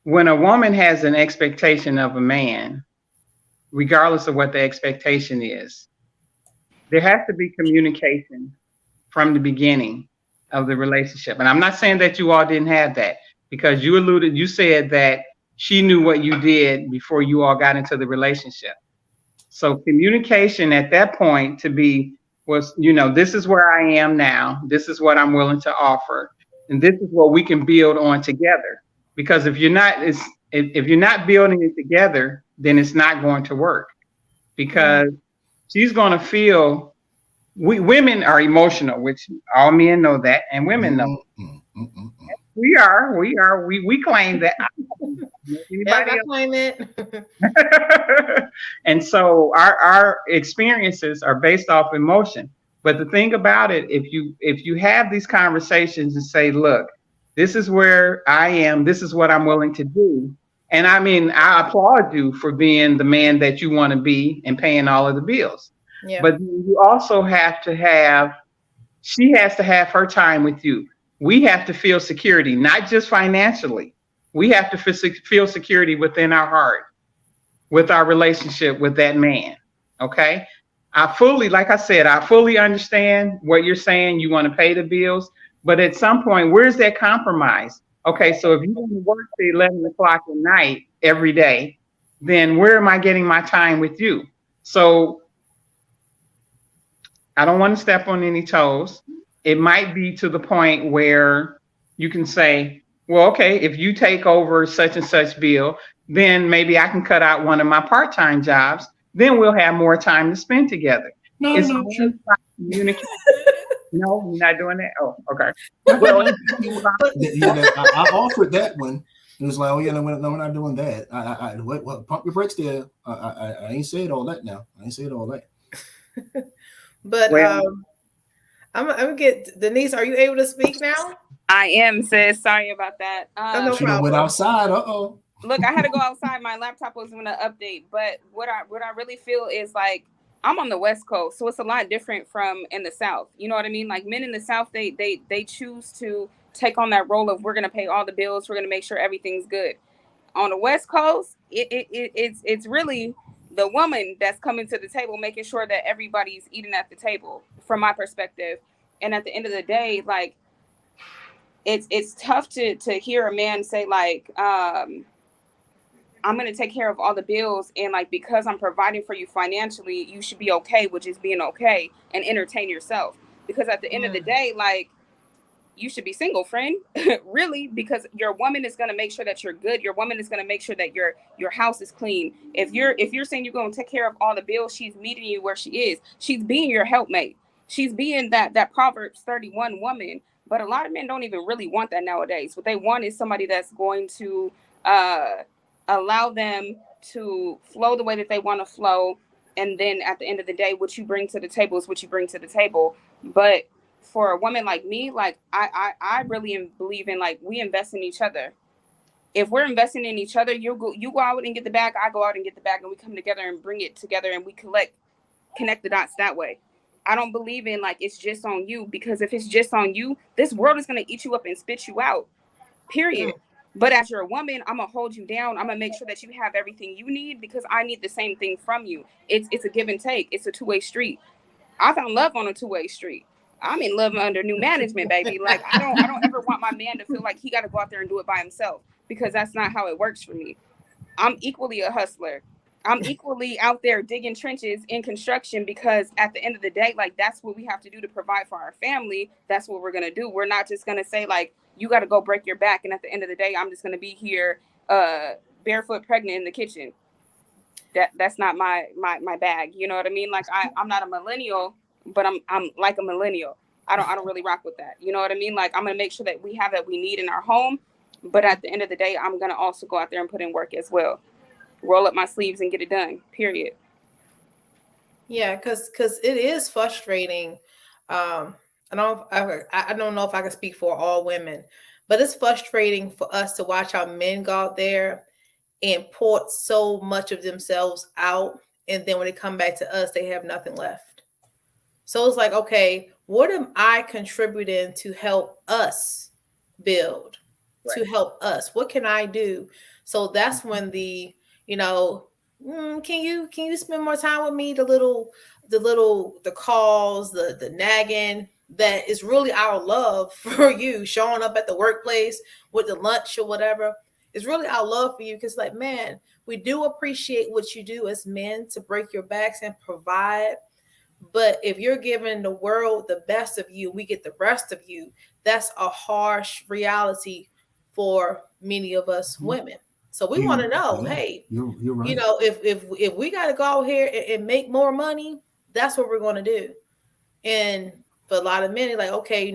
When a woman has an expectation of a man, regardless of what the expectation is, there has to be communication from the beginning of the relationship. And I'm not saying that you all didn't have that because you said that she knew what you did before you all got into the relationship. So communication at that point to be was, this is where I am now. This is what I'm willing to offer. And this is what we can build on together. Because if you're not building it together, then it's not going to work mm, because she's going to feel we women are emotional, which all men know that, and women know. Mm, mm, mm, mm, mm. We claim that. yep, Anybody I claim it. and so our experiences are based off emotion. But the thing about it, if you have these conversations and say, look, this is where I am, this is what I'm willing to do. And I mean, I applaud you for being the man that you want to be and paying all of the bills. Yeah. But you also have to have, she has to have her time with you. We have to feel security, not just financially. We have to feel security within our heart with our relationship with that man. Okay. Like I said, I fully understand what you're saying. You want to pay the bills, but at some point, where's that compromise? Okay. So if you want to work till 11 o'clock at night every day, then where am I getting my time with you? So I don't want to step on any toes. It might be to the point where you can say, well, okay, if you take over such and such bill, then maybe I can cut out one of my part time jobs. Then we'll have more time to spend together. No, It's no, all sure. about communication. No, you're not doing that. Oh, okay. Well, Well, it's all about I offered that one. It was like, oh yeah, no, we're not doing that. What, pump your brakes there. I ain't said all that now. I ain't said all that. But well, I'm gonna get Denise. Are you able to speak now? I am, sis. Sorry about that. Oh, no She done went problem. outside. Uh-oh. Look, I had to go outside. My laptop was going to update, but what I really feel is like I'm on the West Coast, so it's a lot different from in the South. You know what I mean? Like men in the South, they choose to take on that role of we're going to pay all the bills, we're going to make sure everything's good. On the West Coast, it's really the woman that's coming to the table, making sure that everybody's eating at the table. From my perspective, and at the end of the day, like it's tough to hear a man say like, I'm gonna take care of all the bills, and like because I'm providing for you financially, you should be okay with just being okay and entertain yourself. Because at the end of the day, like you should be single, friend. Really, because your woman is gonna make sure that you're good. Your woman is gonna make sure that your house is clean. If you're saying you're gonna take care of all the bills, she's meeting you where she is. She's being your helpmate. She's being that Proverbs 31 woman. But a lot of men don't even really want that nowadays. What they want is somebody that's going to uh, allow them to flow the way that they want to flow. And then at the end of the day, what you bring to the table is what you bring to the table. But for a woman like me, like I really believe in like we invest in each other. If we're investing in each other, you go out and get the bag, I go out and get the bag, and we come together and bring it together, and we connect the dots that way. I don't believe in like it's just on you, because if it's just on you, this world is gonna eat you up and spit you out. Period. But as you're a woman, I'm gonna hold you down. I'm gonna make sure that you have everything you need, because I need the same thing from you. It's a give and take. It's a two-way street. I found love on a two-way street. I'm in love under new management, baby. Like I don't ever want my man to feel like he got to go out there and do it by himself, because that's not how it works for me. I'm equally a hustler. I'm equally out there digging trenches in construction, because at the end of the day, like that's what we have to do to provide for our family. That's what we're gonna do. We're not just gonna say like you got to go break your back, and at the end of the day, I'm just gonna be here barefoot, pregnant in the kitchen. That's not my bag. You know what I mean? Like I'm not a millennial, but I'm like a millennial. I don't really rock with that. You know what I mean? Like I'm gonna make sure that we have that we need in our home, but at the end of the day, I'm gonna also go out there and put in work as well. Roll up my sleeves and get it done. Period. Yeah, because it is frustrating. I don't know if I can speak for all women, but it's frustrating for us to watch our men go out there and pour so much of themselves out, and then when they come back to us, they have nothing left. So it's like, okay, what am I contributing to help us build, to Right. help us? What can I do? So that's when the, you know, can you spend more time with me? The calls, the nagging, that is really our love for you, showing up at the workplace with the lunch or whatever. It's really our love for you, because like, man, we do appreciate what you do as men to break your backs and provide, but if you're giving the world the best of you, we get the rest of you. That's a harsh reality for many of us Mhm. women. So we want to know, Yeah, hey, you're you right. know, if we got to go out here and make more money, that's what we're going to do. And for a lot of men, it's like, okay,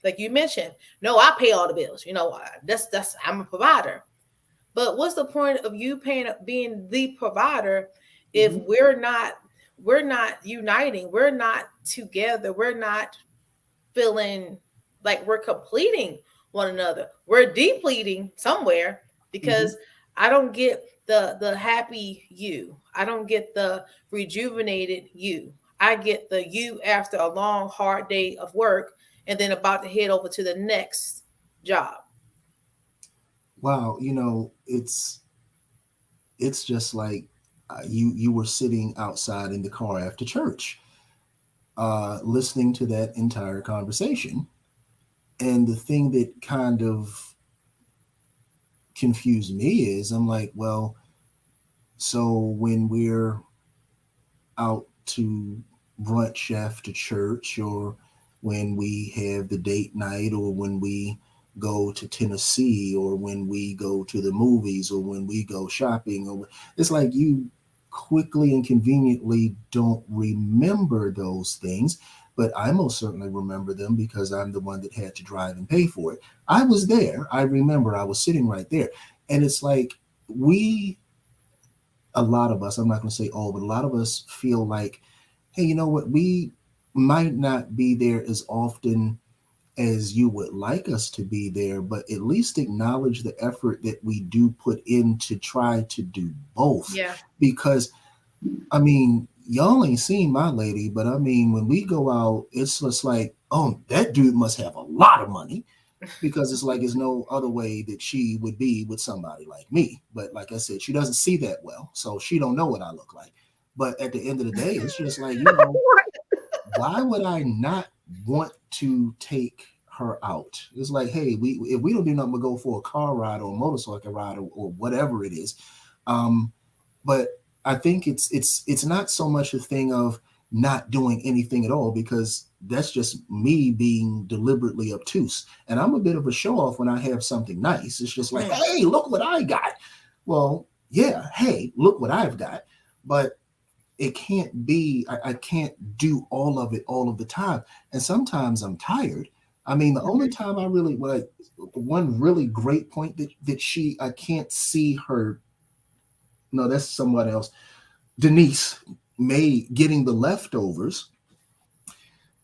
like you mentioned, no, I pay all the bills. That's I'm a provider. But what's the point of you paying being the provider if Mhm. we're not uniting, we're not together, we're not feeling like we're completing one another. We're depleting somewhere, Mhm. because I don't get the happy you. I don't get the rejuvenated you. I get the you after a long hard day of work and then about to head over to the next job. Wow, it's just like you were sitting outside in the car after church, listening to that entire conversation, and the thing that kind of confused me is I'm like, well, so when we're out to brunch after church, or when we have the date night, or when we go to Tennessee, or when we go to the movies, or when we go shopping, or it's like you quickly and conveniently don't remember those things. But I most certainly remember them, because I'm the one that had to drive and pay for it. I was there. I remember I was sitting right there. And it's like we, a lot of us, I'm not going to say all, but a lot of us feel like, hey, you know what? We might not be there as often as you would like us to be there, but at least acknowledge the effort that we do put in to try to do both. Yeah. Because, I mean, y'all ain't seen my lady, but I mean, when we go out, it's just like, oh, that dude must have a lot of money, because it's like there's no other way that she would be with somebody like me. But like I said, she doesn't see that well, so she don't know what I look like. But at the end of the day, it's just like, why would I not want to take her out. It's like, hey, we if we don't do nothing but go for a car ride or a motorcycle ride or whatever it is. Um, but I think it's not so much a thing of not doing anything at all, because that's just me being deliberately obtuse. And I'm a bit of a show off when I have something nice. It's just like, hey, look what I got. Well, yeah, hey, look what I've got. But it can't be, I can't do all of it all of the time. And sometimes I'm tired. I mean, the only time I really like one really great point that she I can't see her. No, that's someone else. Denise May getting the leftovers.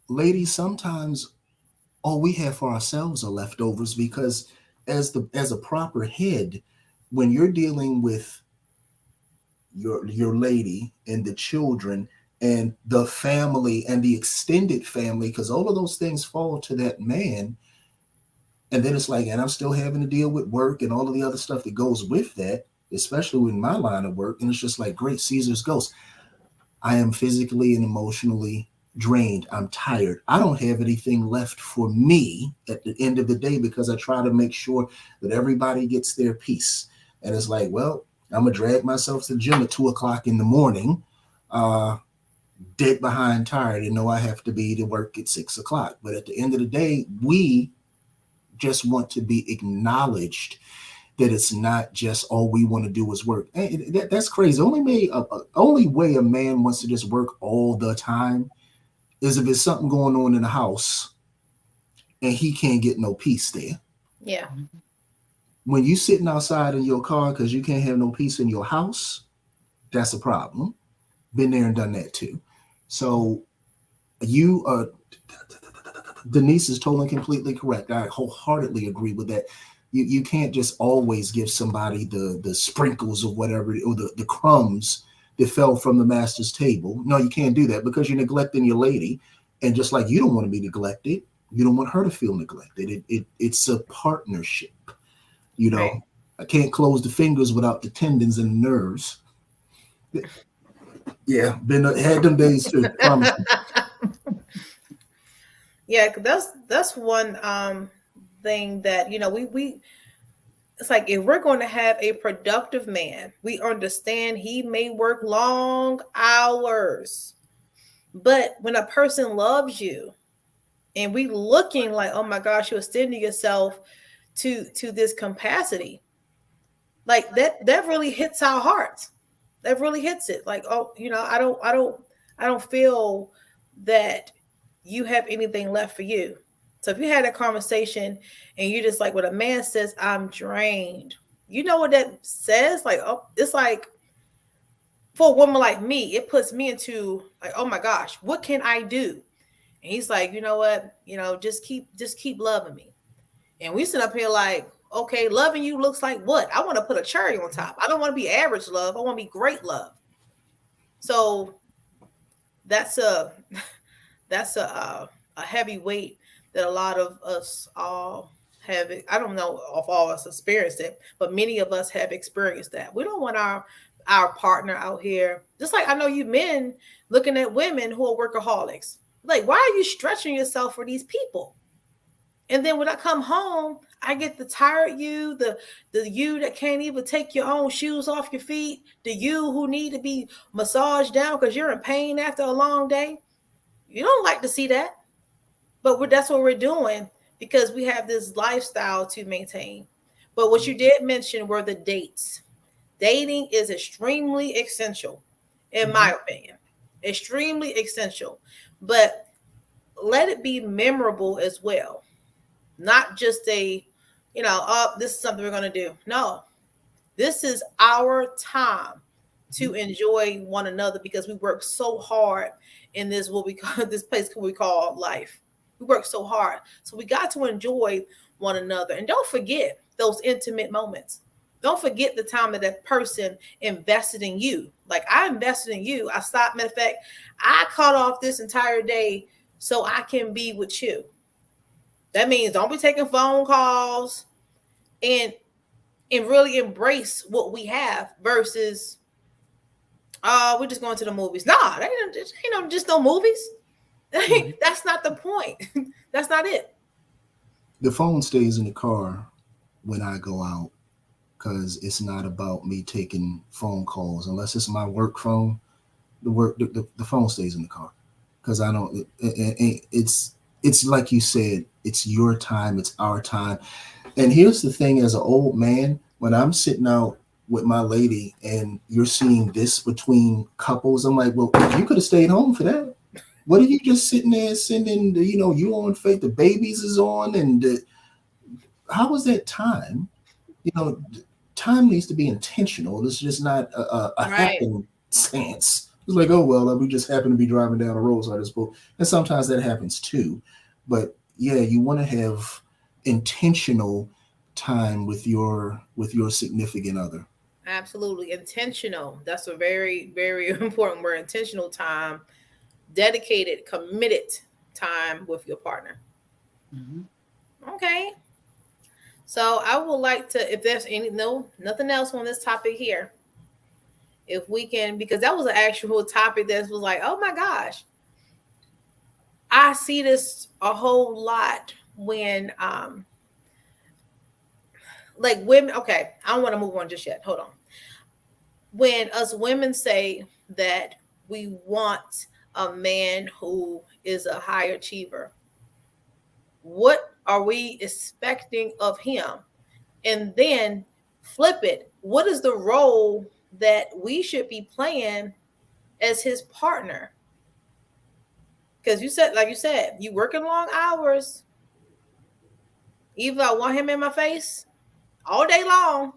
Ladies, sometimes all we have for ourselves are leftovers, because as a proper head, when you're dealing with your lady and the children and the family and the extended family, because all of those things fall to that man. And then it's like, and I'm still having to deal with work and all of the other stuff that goes with that, especially in my line of work. And it's just like, great Caesar's ghost. I am physically and emotionally drained. I'm tired. I don't have anything left for me at the end of the day, because I try to make sure that everybody gets their piece. And it's like, well, I'm gonna drag myself to the gym at 2 o'clock in the morning, uh, dead behind tired, and know I have to be to work at 6 o'clock. But at the end of the day, we just want to be acknowledged that it's not just all we want to do is work. That's crazy. Only way a man wants to just work all the time is if it's something going on in the house and he can't get no peace there. Yeah. When you sitting outside in your car because you can't have no peace in your house, that's a problem. Been there and done that too. So you Denise is totally completely correct. I wholeheartedly agree with that. You can't just always give somebody the sprinkles of whatever, or the crumbs that fell from the master's table. No, you can't do that, because you're neglecting your lady. And just like you don't want to be neglected, you don't want her to feel neglected. It's a partnership. You know, Right. I can't close the fingers without the tendons and the nerves. Yeah, been had them days too. Promise you. Yeah, 'cause that's one thing that we it's like, if we're going to have a productive man, we understand he may work long hours, but when a person loves you and we looking like, oh my gosh, you're extending yourself to this capacity, like that really hits our hearts. That really hits it. Like, oh, I don't feel that you have anything left for you. So if you had a conversation and you just like, when a man says, I'm drained, you know what that says? Like, oh, it's like, for a woman like me, it puts me into like, oh my gosh, what can I do? And he's like, you know what, just keep loving me. And we sit up here like, okay, loving you looks like what? I want to put a cherry on top. I don't want to be average love. I want to be great love. So that's a heavy weight that a lot of us all have. I don't know if all of us experienced it, but many of us have experienced that. We don't want our partner out here, just like I know you men looking at women who are workaholics. Like, why are you stretching yourself for these people? And then when I come home, I get the tired you, the you that can't even take your own shoes off your feet, the you who need to be massaged down because you're in pain after a long day. You don't like to see that, but that's what we're doing because we have this lifestyle to maintain. But what you did mention were the dates. Dating is extremely essential, in my opinion. Extremely essential. But let it be memorable as well, not just oh, this is something we're going to do. No, this is our time to enjoy one another because we work so hard in this, what we call this place we call life. We work so hard. So we got to enjoy one another. And don't forget those intimate moments. Don't forget the time that that person invested in you. Like, I invested in you. I stopped. Matter of fact, I cut off this entire day so I can be with you. That means don't be taking phone calls, and really embrace what we have versus we're just going to the movies. Nah, that ain't just no movies. That's not the point. That's not it. The phone stays in the car when I go out because it's not about me taking phone calls unless it's my work phone. The phone stays in the car because I don't. It's like you said. It's your time. It's our time. And here's the thing: as an old man, when I'm sitting out with my lady and you're seeing this between couples, I'm like, well, you could have stayed home for that. What are you just sitting there sending? You on fake. The babies is on, and how was that time? You know, time needs to be intentional. It's just not a Right. happenstance. It's like, oh well, we just happen to be driving down the road, so I just pull. And sometimes that happens too. But yeah, you want to have intentional time with your significant other. Absolutely. Intentional. That's a very, very important word. Intentional time, dedicated, committed time with your partner. Mhm. Okay. So I would like to, if there's nothing else on this topic here, if we can, because that was an actual topic that was like, oh my gosh, I see this a whole lot when, like women. Okay, I don't want to move on just yet. Hold on. When us women say that we want a man who is a high achiever, what are we expecting of him? And then flip it. What is the role that we should be playing as his partner? Because you said, like you said, you working long hours. Either I want him in my face all day long,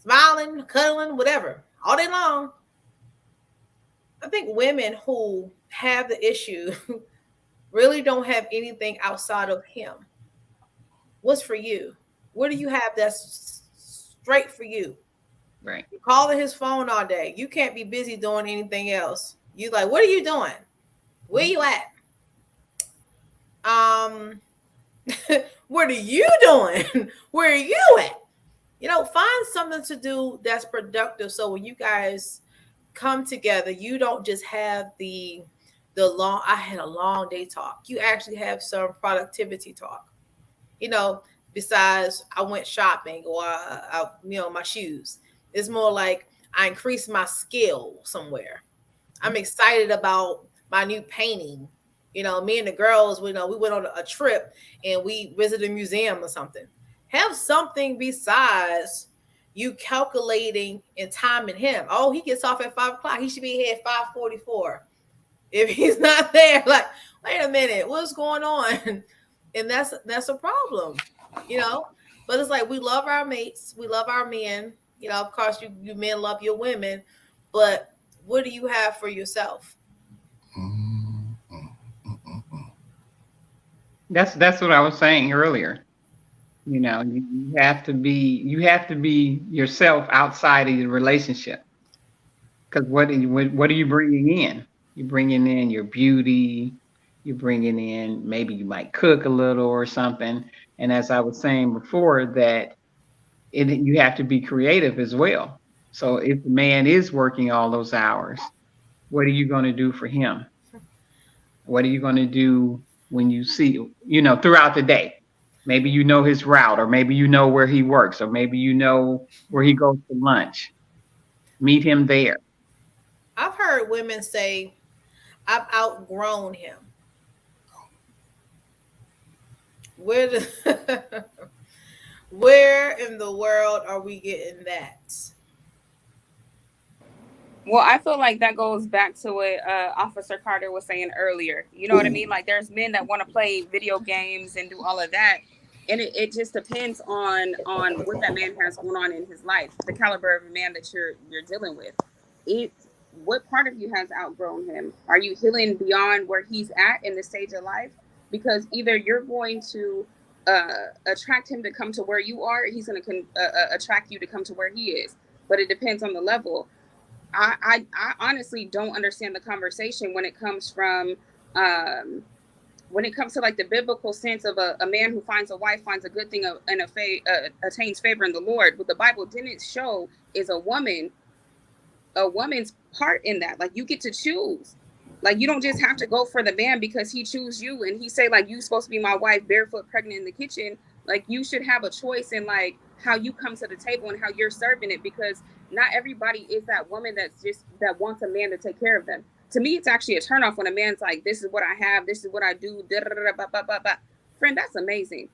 smiling, cuddling, whatever, all day long. I think women who have the issue really don't have anything outside of him. What's for you? What do you have that's straight for you? Right. You're calling his phone all day. You can't be busy doing anything else. You like, what are you doing? Where you at? Um, what are you doing? Where are you at? Find something to do that's productive. So when you guys come together, you don't just have the long. I had a long day talk. You actually have some productivity talk. You know, besides I went shopping or my shoes. It's more like I increased my skill somewhere. I'm excited about my new painting. Me and the girls, we went on a trip and we visited a museum or something. Have something besides you calculating and timing him. Oh, he gets off at 5 o'clock. He should be here at 5:44. If he's not there, like, wait a minute, what's going on? And that's a problem, you know. But it's like we love our mates, we love our men. Of course, you men love your women, but what do you have for yourself? Mm, mm, mm, mm, mm. That's what I was saying earlier. You have to be yourself outside of the relationship. Because what are you bringing in? You're bringing in your beauty. You're bringing in, maybe you might cook a little or something. And as I was saying before, that you have to be creative as well. So if the man is working all those hours, what are you going to do for him? What are you going to do when you see, throughout the day? Maybe you know his route, or maybe you know where he works, or maybe you know where he goes to lunch. Meet him there. I've heard women say, I've outgrown him. Where the where in the world are we getting that? Well, I feel like that goes back to what Officer Carter was saying earlier. You know what I Ooh. mean? Like, there's men that want to play video games and do all of that, and it just depends on what that man has going on in his life, the caliber of man that you're dealing with. It What part of you has outgrown him? Are you healing beyond where he's at in this stage of life? Because either you're going to attract him to come to where you are, or he's going to attract you to come to where he is. But it depends on the level. I honestly don't understand the conversation um, when it comes to like the biblical sense of a man who finds a wife finds a good thing and attains favor in the Lord. What the Bible didn't show is a woman's part in that. Like, you get to choose. Like, you don't just have to go for the man because he choose you and he say like you supposed to be my wife barefoot pregnant in the kitchen. Like, you should have a choice in like how you come to the table and how you're serving it, because not everybody is that woman that's just that wants a man to take care of them. To me, it's actually a turnoff when a man's like, this is what I have, this is what I do, da, da, da, ba, ba, ba, ba. Friend, that's amazing.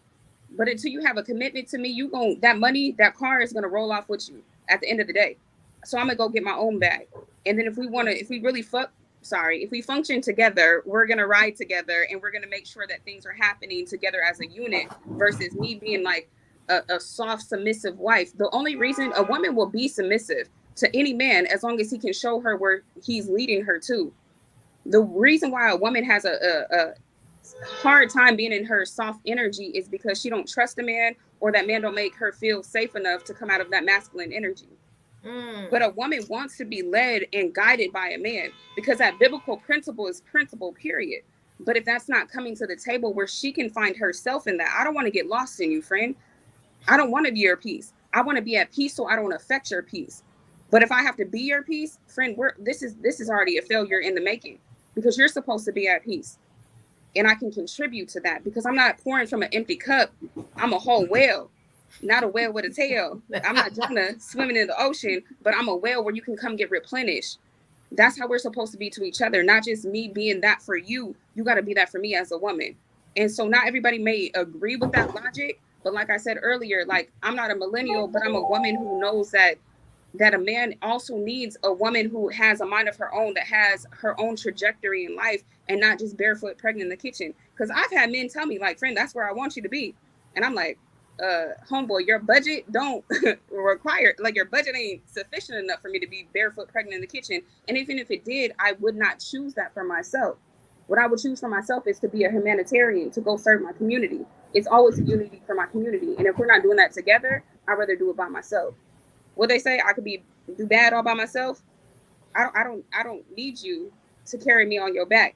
But until you have a commitment to me, you gon' that money, that car is gonna roll off with you at the end of the day. So I'm gonna go get my own bag. And then if we really if we function together, we're gonna ride together and we're gonna make sure that things are happening together as a unit versus me being like a soft, submissive wife. The only reason a woman will be submissive to any man as long as he can show her where he's leading her to. The reason why a woman has a hard time being in her soft energy is because she don't trust a man, or that man don't make her feel safe enough to come out of that masculine energy. But a woman wants to be led and guided by a man, because that biblical principle is principle, period. But if that's not coming to the table where she can find herself in that, I don't want to get lost in you, friend. I don't want to be your peace. I want to be at peace so I don't affect your peace. But if I have to be your peace, friend, this is already a failure in the making, because you're supposed to be at peace. And I can contribute to that because I'm not pouring from an empty cup. I'm a whole whale, not a whale with a tail. I'm not Jonah swimming in the ocean, but I'm a whale where you can come get replenished. That's how we're supposed to be to each other, not just me being that for you. You got to be that for me as a woman. And so not everybody may agree with that logic, but like I said earlier, like, I'm not a millennial, but I'm a woman who knows that a man also needs a woman who has a mind of her own, that has her own trajectory in life, and not just barefoot pregnant in the kitchen. Because I've had men tell me, like, friend, that's where I want you to be. And I'm like, homeboy, your budget don't require, like, your budget ain't sufficient enough for me to be barefoot pregnant in the kitchen. And even if it did, I would not choose that for myself. What I would choose for myself is to be a humanitarian, to go serve my community. It's always a unity for my community. And if we're not doing that together, I'd rather do it by myself. What they say, I could do bad all by myself. I don't need you to carry me on your back,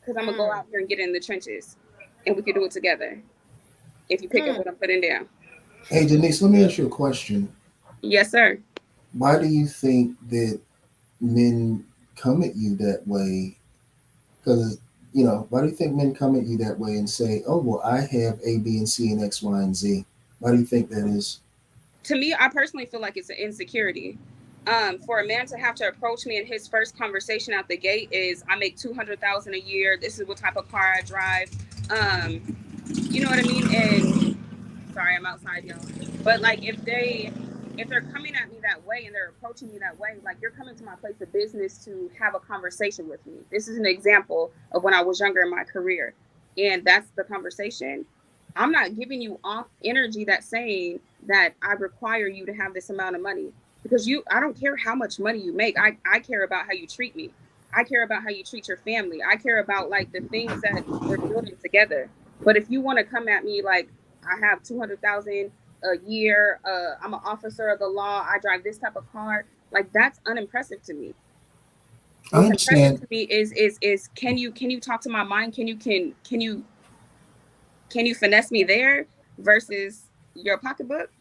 because I'm gonna go out here and get in the trenches, and we could do it together. If you pick up what I'm putting down. Hey, Denise, let me ask you a question. Yes, sir. Why do you think that men come at you that way? Because, why do you think men come at you that way and say, oh, well, I have A, B, and C, and X, Y, and Z? Why do you think that is? To me, I personally feel like it's an insecurity. For a man to have to approach me in his first conversation out the gate is, I make $200,000 a year. This is what type of car I drive. You know what I mean? And sorry, I'm outside, y'all. But like, if they're coming at me that way and they're approaching me that way, like, you're coming to my place of business to have a conversation with me. This is an example of when I was younger in my career, and that's the conversation. I'm not giving you off energy that's saying that I require you to have this amount of money, because I don't care how much money you make. I care about how you treat me. I care about how you treat your family. I care about, like, the things that we're building together. But if you want to come at me like, I have 200,000 a year, I'm an officer of the law, I drive this type of car, like, that's unimpressive to me. What's impressive to me is can you talk to my mind? Can you finesse me there versus your pocketbook?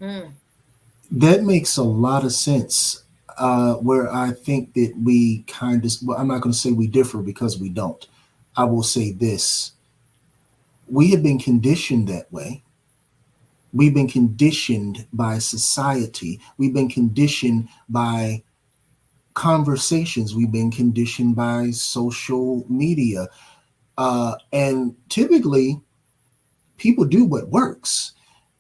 That makes a lot of sense. Where I think that we kind of, well, I'm not going to say we differ, because we don't. I will say this: we have been conditioned that way. We've been conditioned by society. We've been conditioned by conversations. We've been conditioned by social media. And typically, people do what works.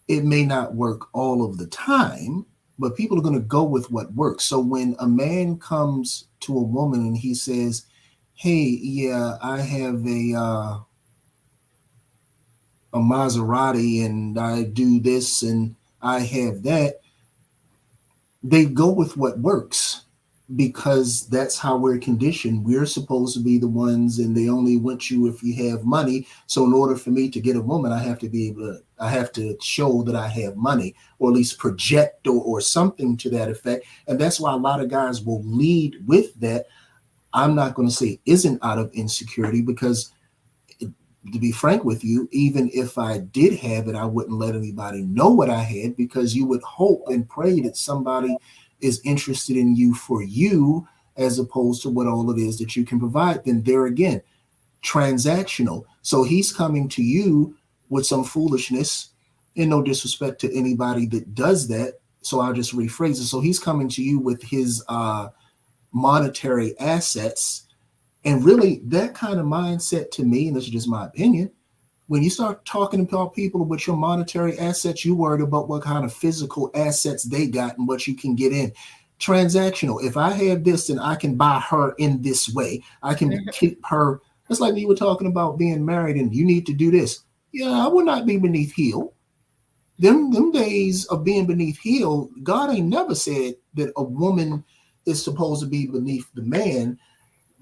It may not work all of the time, but people are going to go with what works. So when a man comes to a woman and he says, hey, yeah, I have a Maserati and I do this and I have that, they go with what works, because that's how we're conditioned. We're supposed to be the ones, and they only want you if you have money. So in order for me to get a woman, I have to show that I have money, or at least project or something to that effect. And that's why a lot of guys will lead with that. I'm not going to say it isn't out of insecurity, because to be frank with you, even if I did have it, I wouldn't let anybody know what I had, because you would hope and pray that somebody is interested in you for you, as opposed to what all it is that you can provide, then there again, transactional. So he's coming to you with some foolishness, and no disrespect to anybody that does that. So I'll just rephrase it. So he's coming to you with his monetary assets. And really, that kind of mindset to me, and this is just my opinion, when you start talking about people with your monetary assets, you worried about what kind of physical assets they got and what you can get in. Transactional. If I have this, then I can buy her in this way. I can keep her. It's like you were talking about being married and you need to do this. Yeah, I will not be beneath heel. Them days of being beneath heel, God ain't never said that a woman is supposed to be beneath the man.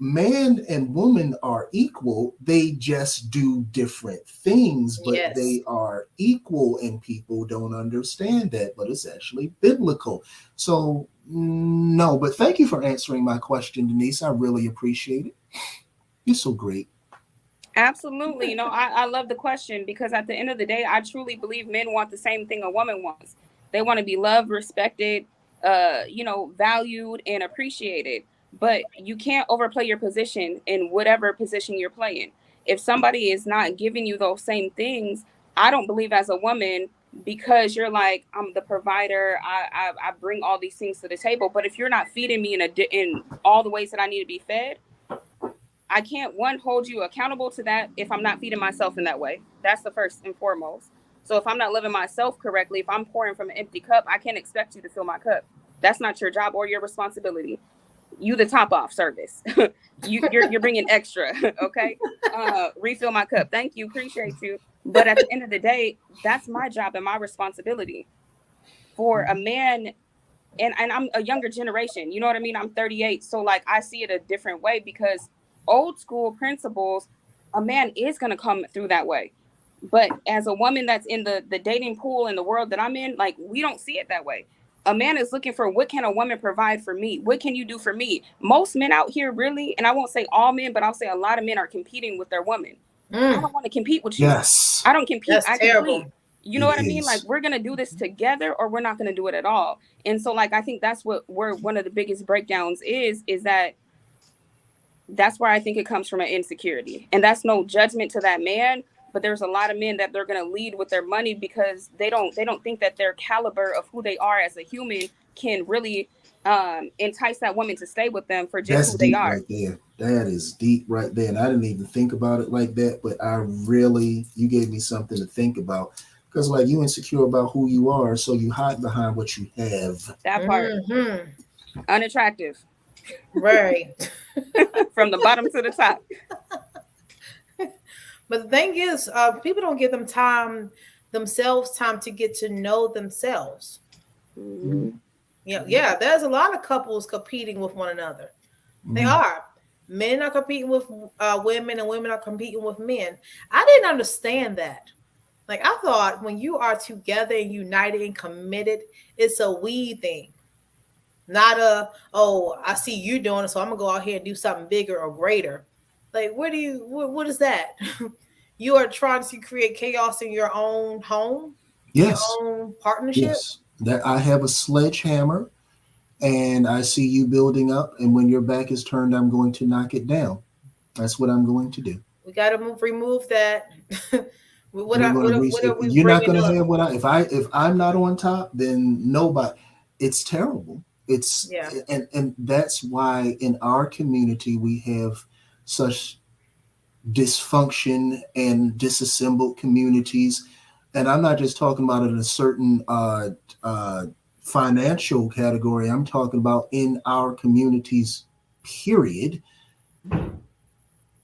Man and woman are equal. They just do different things, but Yes. they are equal, and people don't understand that, but it's actually biblical. So, no, but thank you for answering my question, Denise. I really appreciate it. You're so great. Absolutely. I love the question because at the end of the day, I truly believe men want the same thing a woman wants. They want to be loved, respected, valued and appreciated. But you can't overplay your position in whatever position you're playing. If somebody is not giving you those same things, I don't believe as a woman, because you're like, I'm the provider, I bring all these things to the table. But if you're not feeding me in all the ways that I need to be fed, I can't, one, hold you accountable to that if I'm not feeding myself in that way. That's the first and foremost. So if I'm not living myself correctly, if I'm pouring from an empty cup, I can't expect you to fill my cup. That's not your job or your responsibility. You the top off service. you're bringing extra, okay? Refill my cup. Thank you, appreciate you. But at the end of the day, that's my job and my responsibility. For a man, and I'm a younger generation, you know what I mean? I'm 38, so like I see it a different way because old school principles, a man is going to come through that way. But as a woman that's in the dating pool in the world that I'm in, like we don't see it that way. A man is looking for, what can a woman provide for me? What can you do for me? Most men out here really, and I won't say all men, but I'll say a lot of men are competing with their woman. I don't want to compete with you. Yes. I don't compete. That's I terrible. complete. You know what I mean? Like we're gonna do this together, or we're not gonna do it at all. And so, like, I think that's where one of the biggest breakdowns is that that's where I think it comes from, an insecurity. And that's no judgment to that man, but there's a lot of men that they're gonna lead with their money because they don't think that their caliber of who they are as a human can really entice that woman to stay with them for just That's who they deep are. right there. That is deep right there. And I didn't even think about it like that, but you gave me something to think about. Because like you insecure about who you are, so you hide behind what you have. That part. Unattractive. Right. From the bottom to the top. But the thing is, people don't give themselves time to get to know themselves. Mm-hmm. Yeah. There's a lot of couples competing with one another. They are. Men are competing with women, and women are competing with men. I didn't understand that. Like I thought, when you are together and united and committed, it's a we thing, not I see you doing it, so I'm gonna go out here and do something bigger or greater. Like, what is that? You are trying to create chaos in your own home, in your Yes. own partnership. Yes. That I have a sledgehammer and I see you building up, and when your back is turned, I'm going to knock it down. That's what I'm going to do. We got to remove that. what, We're are, going what, to are, reach. what are we You're not bringing going to up? have what I. If I'm not on top, then nobody. It's terrible. It's Yeah. and that's why in our community we have such dysfunction and disassembled communities. And I'm not just talking about it in a certain financial category. I'm talking about in our communities, period.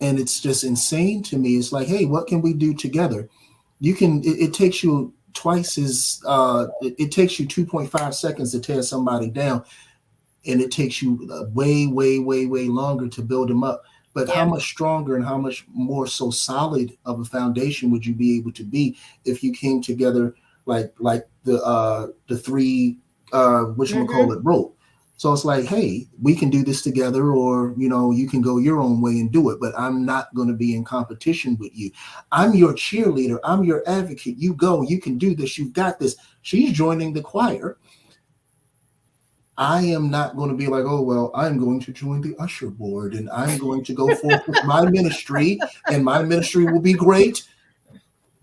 And it's just insane to me. It's like, hey, what can we do together? It takes you twice as it takes you 2.5 seconds to tear somebody down, and it takes you way, way, way, way longer to build them up. But how much stronger and how much more so solid of a foundation would you be able to be if you came together like the three what you call it rope? So it's like, hey, we can do this together, or you can go your own way and do it. But I'm not going to be in competition with you. I'm your cheerleader. I'm your advocate. You go. You can do this. You've got this. She's joining the choir. I am not going to be like, oh, well, I'm going to join the usher board and I'm going to go forth with my ministry and my ministry will be great.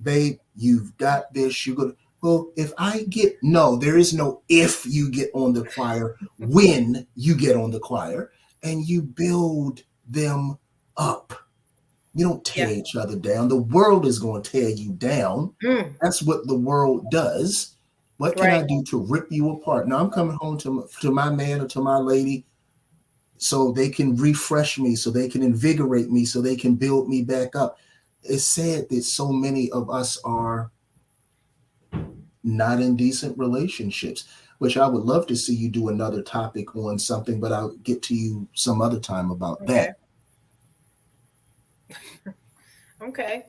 Babe, you've got this. You're going to, well, if I get, no, there is no if you get on the choir, when you get on the choir, and you build them up. You don't tear each other down. The world is going to tear you down. That's what the world does. What can I do to rip you apart? Now I'm coming home to my man or to my lady so they can refresh me, so they can invigorate me, so they can build me back up. It's sad that so many of us are not in decent relationships, which I would love to see you do another topic on something, but I'll get to you some other time about that. Okay.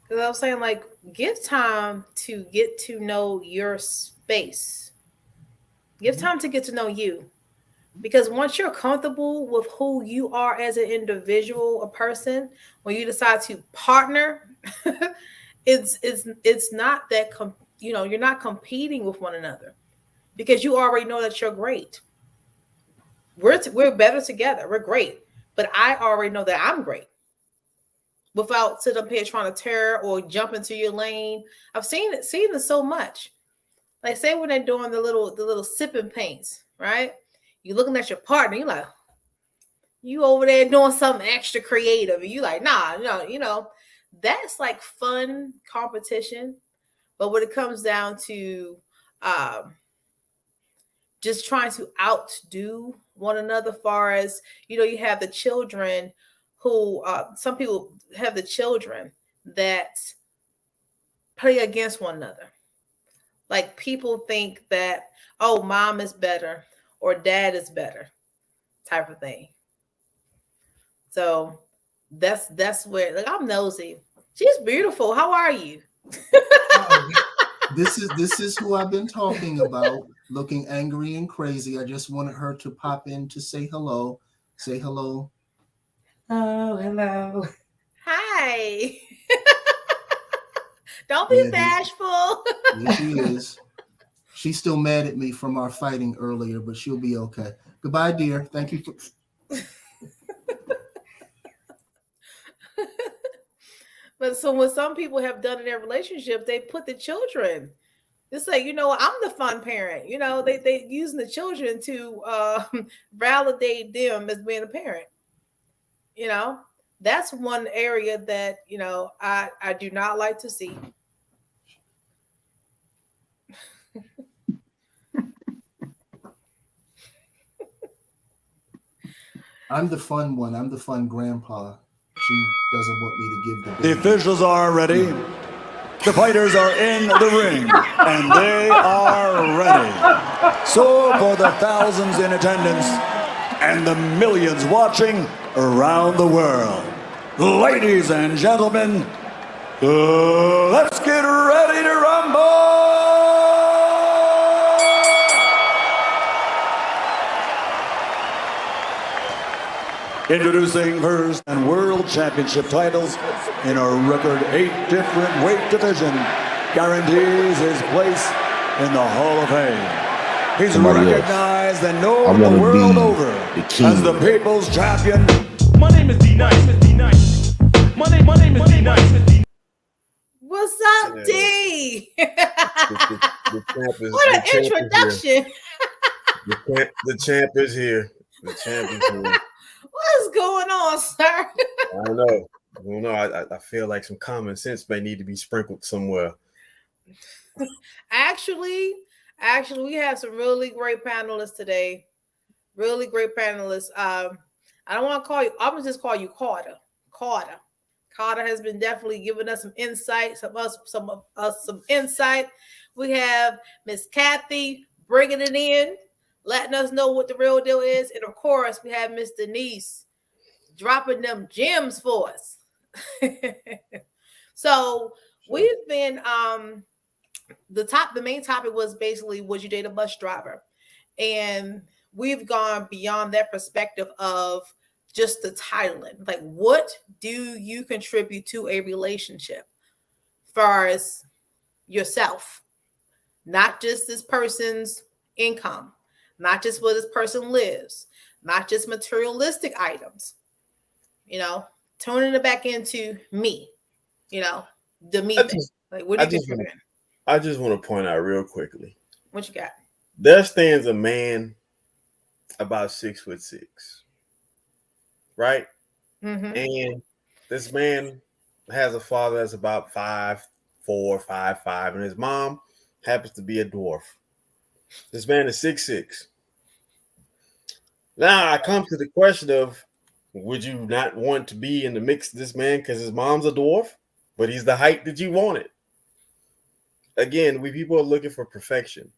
Because I was saying, like, give time to get to know your space. Give time to get to know you. Because once you're comfortable with who you are as an individual, a person, when you decide to partner, it's not that you're not competing with one another because you already know that you're great. We're better together. We're great, but I already know that I'm great without sitting up here trying to tear or jump into your lane. I've seen it so much. Like say when they're doing the little sipping paints, right? You're looking at your partner, you're like, you over there doing something extra creative, and you like, nah, no, that's like fun competition. But when it comes down to um, just trying to outdo one another, far as you have the children who some people have the children that play against one another. Like people think that, oh, mom is better or dad is better, type of thing. So that's where, like, I'm nosy. She's beautiful. How are you? This is who I've been talking about, looking angry and crazy. I just wanted her to pop in to say hello. Say hello. Oh, hello. Hi. Don't be Yeah, bashful. here she is. She's still mad at me from our fighting earlier, but she'll be okay. Goodbye, dear. Thank you for. But so when some people have done in their relationship, they put the children. It's like, I'm the fun parent. They using the children to validate them as being a parent. You know, that's one area that I do not like to see. I'm the fun one. I'm the fun grandpa. She doesn't want me to give the. The officials are ready. The fighters are in the ring, and they are ready. So, for the thousands in attendance and the millions watching around the world, ladies and gentlemen, let's get ready to rumble! Introducing first and world championship titles in a record 8 different weight division, guarantees his place in the Hall of Fame. He's recognized and known the world over as the people's champion. My name is D-Nice. My name is D-Nice. What's up, D? What an introduction. The champ is here. The champ is here. What's going on, sir? I don't know. I feel like some common sense may need to be sprinkled somewhere. Actually, we have some really great panelists today. Really great panelists. I don't want to call you. I'm gonna just call you Carter. Carter has been definitely giving us some insight. Some insight. We have Miss Kathy bringing it in, letting us know what the real deal is. And of course, we have Miss Denise dropping them gems for us. So we've been the main topic was basically, would you date a bus driver? And we've gone beyond that perspective of just the titling. Like, what do you contribute to a relationship as far as yourself? Not just this person's income, not just where this person lives, not just materialistic items. You know, turning it back into me. You know, the me thing. Like, what do you think you're doing? I just want to point out real quickly. What you got? There stands a man about 6'6", right? Mm-hmm. And this man has a father that's about 5'4", 5'5", and his mom happens to be a dwarf. This man is 6'6". Now I come to the question of, would you not want to be in the mix of this man because his mom's a dwarf, but he's the height that you wanted? Again, we people are looking for perfection,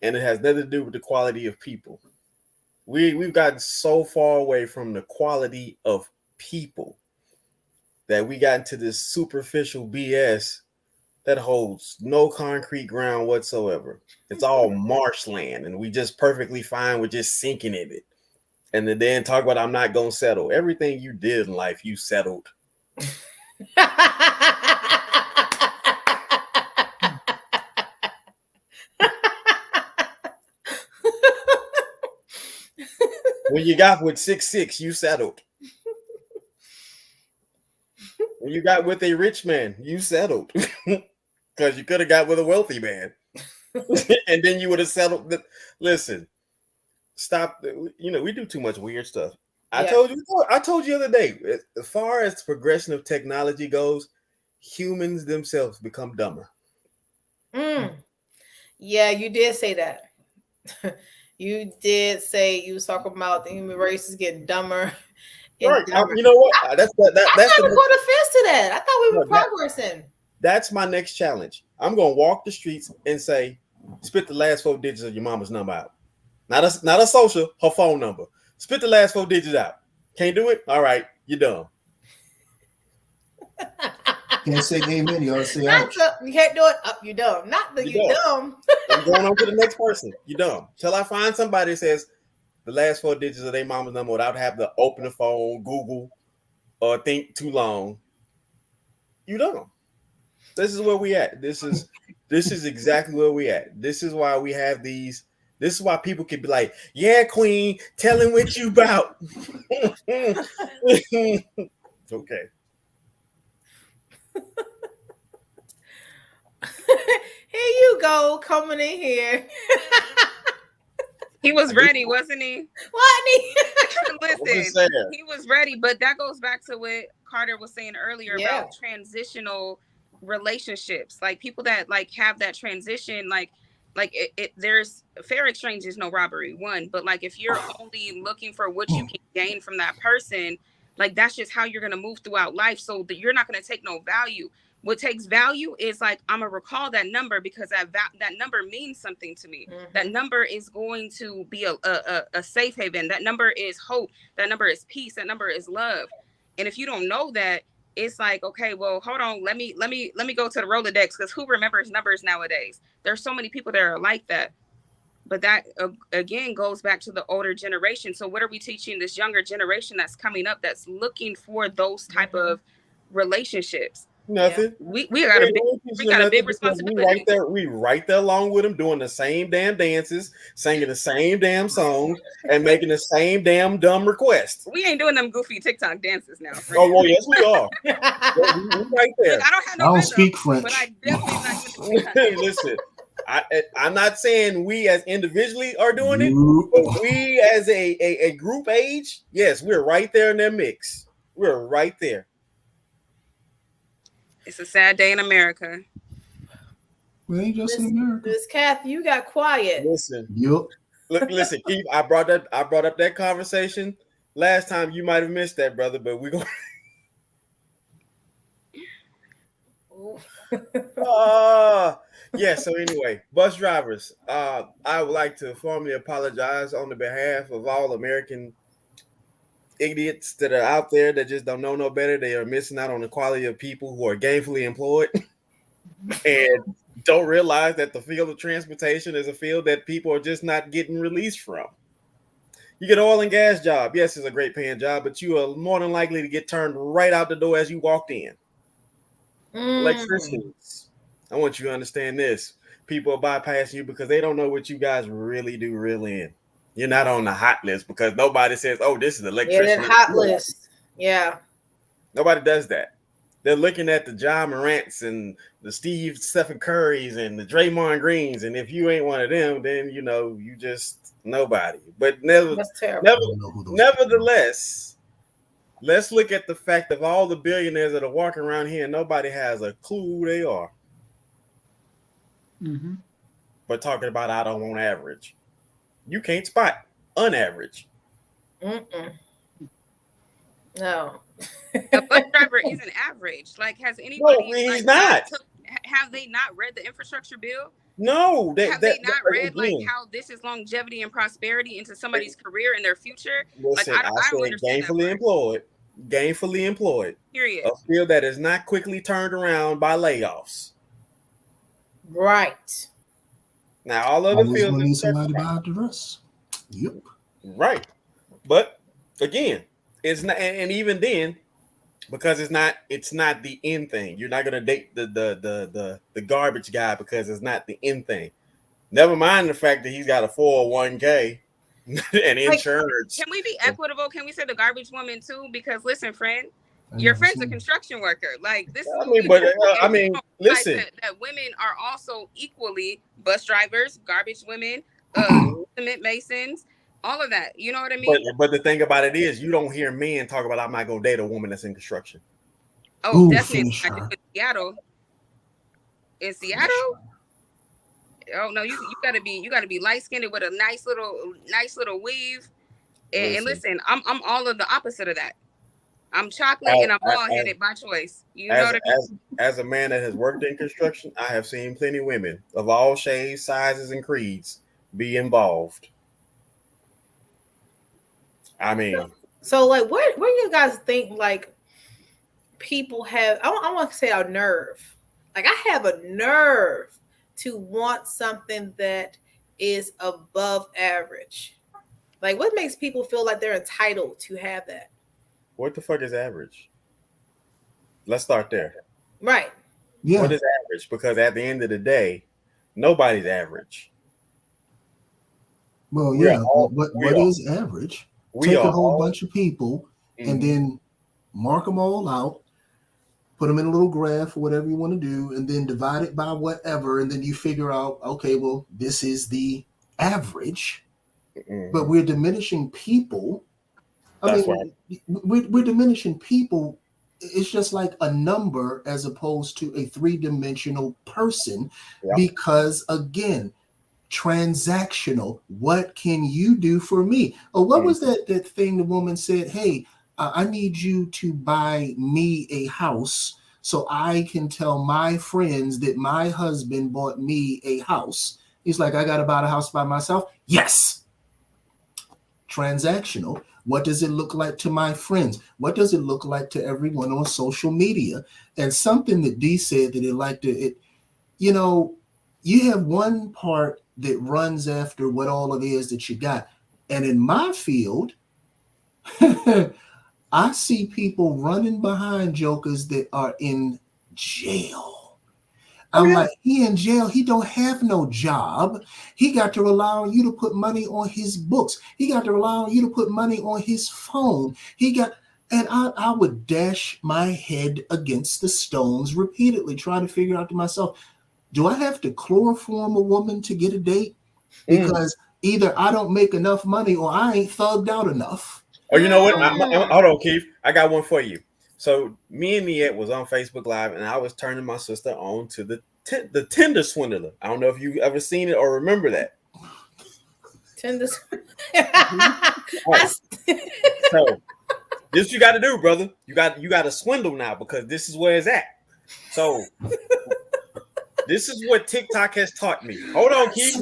and it has nothing to do with the quality of people. We've gotten so far away from the quality of people that we got into this superficial BS that holds no concrete ground whatsoever. It's all marshland, and we just perfectly fine with just sinking in it. And then talk about, I'm not gonna settle. Everything you did in life, you settled. When you got with 6'6", you settled. When you got with a rich man, you settled. Because you could have got with a wealthy man. And then you would have settled. Listen, stop. You know, we do too much weird stuff. I told you the other day, as far as the progression of technology goes, humans themselves become dumber. Yeah, you did say that. You did say you was talking about the human race is getting dumber. Right. You know what? That's I never put offense to that. I thought we were progressing. That's my next challenge. I'm gonna walk the streets and say, spit the last 4 digits of your mama's number out. Not a social, her phone number. Spit the last 4 digits out. Can't do it? All right, you're dumb. Can't say amen. You ought to say ouch. You can't do it. Up, you dumb. Not that you dumb. I'm going on to the next person. You dumb. Till I find somebody that says the last 4 digits of their mama's number without having to open the phone, Google, or think too long. You dumb. This is where we at. This is exactly where we at. This is why we have these. This is why people can be like, "Yeah, Queen, tell him what you about." Okay. Here you go, coming in here. He was ready, wasn't he? Listen, he was ready, but that goes back to what Carter was saying earlier about transitional relationships. Like people that like have that transition, like there's fair exchange is no robbery, one, but like if you're only looking for what you can gain from that person, like that's just how you're gonna move throughout life. So that you're not gonna take no value. What takes value is like, I'm gonna recall that number because that number means something to me. Mm-hmm. That number is going to be a safe haven. That number is hope. That number is peace. That number is love. And if you don't know that, it's like, okay, well, hold on. Let me go to the Rolodex, because who remembers numbers nowadays? There's so many people that are like that. But that again goes back to the older generation. So what are we teaching this younger generation that's coming up that's looking for those type of relationships? Nothing. Yeah. We got a big responsibility. We right there along with them, doing the same damn dances, singing the same damn songs, and making the same damn dumb requests. We ain't doing them goofy TikTok dances now. Oh well, yes we are. We right there. Look, I don't have no I don't rhythm, speak French. but I definitely not. Listen, I'm not saying we as individually are doing it, but we as a group age, yes, we're right there in their mix. We're right there. It's a sad day in America. We ain't just in America. Miss Kathy, you got quiet. Listen, yep. Listen, Keith, I brought up that conversation last time. You might have missed that, brother, but we're going. Yeah. So anyway, bus drivers, I would like to formally apologize on the behalf of all American idiots that are out there that just don't know no better. They are missing out on the quality of people who are gainfully employed and don't realize that the field of transportation is a field that people are just not getting released from. You get an oil and gas job. Yes, it's a great paying job, but you are more than likely to get turned right out the door as you walked in. Electricians. I want you to understand this. People are bypassing you because they don't know what you guys really do real in. You're not on the hot list because nobody says, "Oh, this is the Yeah, that electrician." hot list. Yeah. Nobody does that. They're looking at the John Morants and the Stephen Currys and the Draymond Greens, and if you ain't one of them, then you just nobody. But That's terrible. nevertheless, let's look at the fact of all the billionaires that are walking around here, and nobody has a clue who they are. Mm-hmm. But talking about I don't want average, you can't spot unaverage. Mm-mm. No. A bus driver isn't average. Like, has No, anybody he's not. have they not read the infrastructure bill? No, Have they not read like again, how this is longevity and prosperity into somebody's career and their future? Like, listen, I don't said understand that gainfully part. employed. Gainfully employed. Period. A field that is not quickly turned around by layoffs. Right. Now, all other Always fields gonna are need somebody to buy the rest. Yep. right, but again, it's not, and even then, because it's not the end thing. You're not gonna date the garbage guy because it's not the end thing. Never mind the fact that he's got a 401k and insurance. Can we be equitable? Can we say the garbage woman too? Because listen, friend, your friend's a construction worker. Like, this is listen, that women are also equally bus drivers, garbage women, cement masons, all of that. You know what I mean? But the thing about it is, you don't hear men talk about I'm not gonna date a woman that's in construction. Oh, definitely. I do in Seattle. In Seattle. Oh no, you gotta be light skinned with a nice little weave. And listen, I'm all of the opposite of that. I'm chocolate and I'm bald headed by choice. You know what I mean? As a man that has worked in construction, I have seen plenty of women of all shades, sizes, and creeds be involved. I mean, so like, where do you guys think like people have? I want to say a nerve. Like, I have a nerve to want something that is above average. Like, what makes people feel like they're entitled to have that? what the fuck is average? Let's start there. Right. Yeah. What is average? Because at the end of the day, nobody's average. Well, yeah. What is average? Take a whole bunch of people and then mark them all out, put them in a little graph or whatever you want to do, and then divide it by whatever, and then you figure out, okay, well, this is the average. But we're diminishing people. We're diminishing people. It's just like a number as opposed to a three-dimensional person, because again, transactional. What can you do for me? Or what was that thing the woman said? Hey, I need you to buy me a house so I can tell my friends that my husband bought me a house. He's like, I got to buy a house by myself. Yes. Transactional. What does it look like to my friends? What does it look like to everyone on social media? And something that Dee said that you have one part that runs after what all it is that you got. And in my field, I see people running behind jokers that are in jail. I'm like, he in jail. He don't have no job. He got to rely on you to put money on his books. He got to rely on you to put money on his phone. And I would dash my head against the stones repeatedly, trying to figure out to myself, do I have to chloroform a woman to get a date? Because either I don't make enough money or I ain't thugged out enough. Oh, you know what? Hold on, Keith. I got one for you. So me and Miette was on Facebook Live, and I was turning my sister on to the Tinder swindler. I don't know if you ever seen it or remember that. Tinder. So this you got to do, brother. You got to swindle now, because this is where it's at. So this is what TikTok has taught me. Hold on, Keith.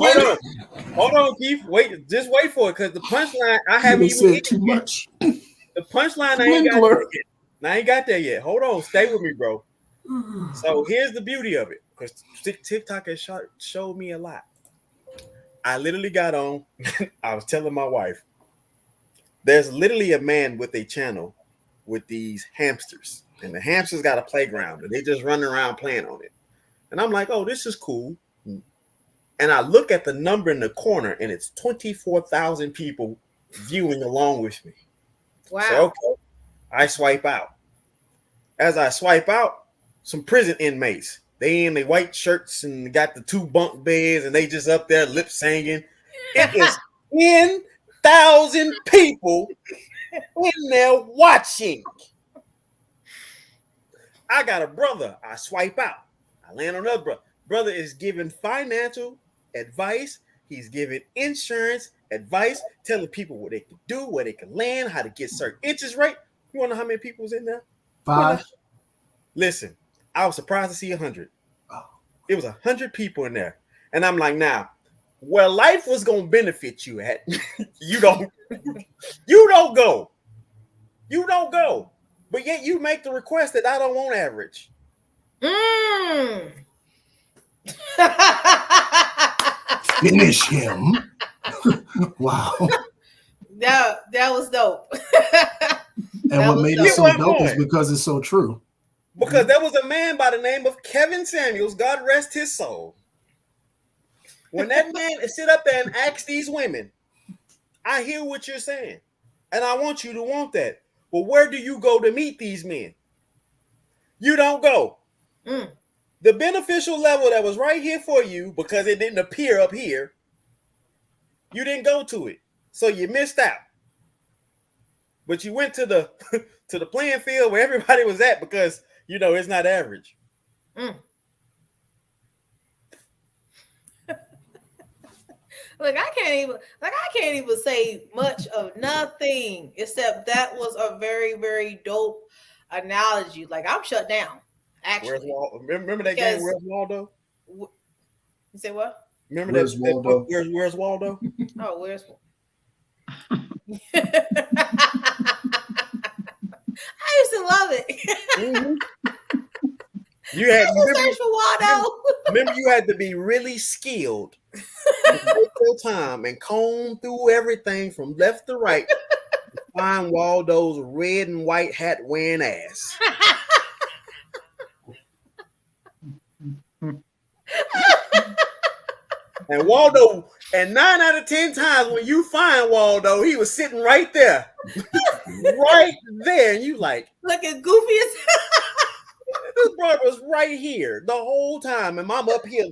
Hold on, Keith. Wait, just wait for it, because the punchline I haven't even said too much. The punchline I ain't got there yet. I ain't got there yet. Hold on, stay with me, bro. So here's the beauty of it, because TikTok has showed me a lot. I literally got on. I was telling my wife, there's literally a man with a channel with these hamsters, and the hamsters got a playground, and they just running around playing on it. And I'm like, oh, this is cool. And I look at the number in the corner, and it's 24,000 people viewing along with me. Wow. So, okay, I swipe out. As I swipe out, some prison inmates. They in the white shirts and got the 2 bunk beds, and they just up there lip singing. It is 10,000 people in there watching. I got a brother. I swipe out. I land on another brother. Brother is giving financial advice. He's giving insurance advice, telling people what they can do, where they can land, how to get certain interest rate. You want to know how many people was in there? 5. Listen, I was surprised to see 100. It was 100 people in there. And I'm like, now, where life was going to benefit you at, you don't go. You don't go. But yet you make the request that I don't want average. Finish him. Wow. That was dope. And what made it so dope is because it's so true. Because there was a man by the name of Kevin Samuels, God rest his soul. When that man sit up there and ask these women, I hear what you're saying, and I want you to want that. But where do you go to meet these men? You don't go. The beneficial level that was right here for you, because it didn't appear up here, you didn't go to it. So you missed out. But you went to the to the playing field where everybody was at because, you know, it's not average. Look, I can't even say much of nothing except that was a very, very dope analogy. Like, I'm shut down. Actually, remember that game? Where's Waldo? You say what? Remember Where's that Waldo? book, Where's Waldo? Oh, where's I used to love it. You had search for Waldo. Remember, you had to be really skilled to take your time and comb through everything from left to right to find Waldo's red and white hat wearing ass. And Waldo, and 9 out of 10 times when you find Waldo, he was sitting right there. Right there. And you like, looking goofy as this brother was right here the whole time. And mom up here,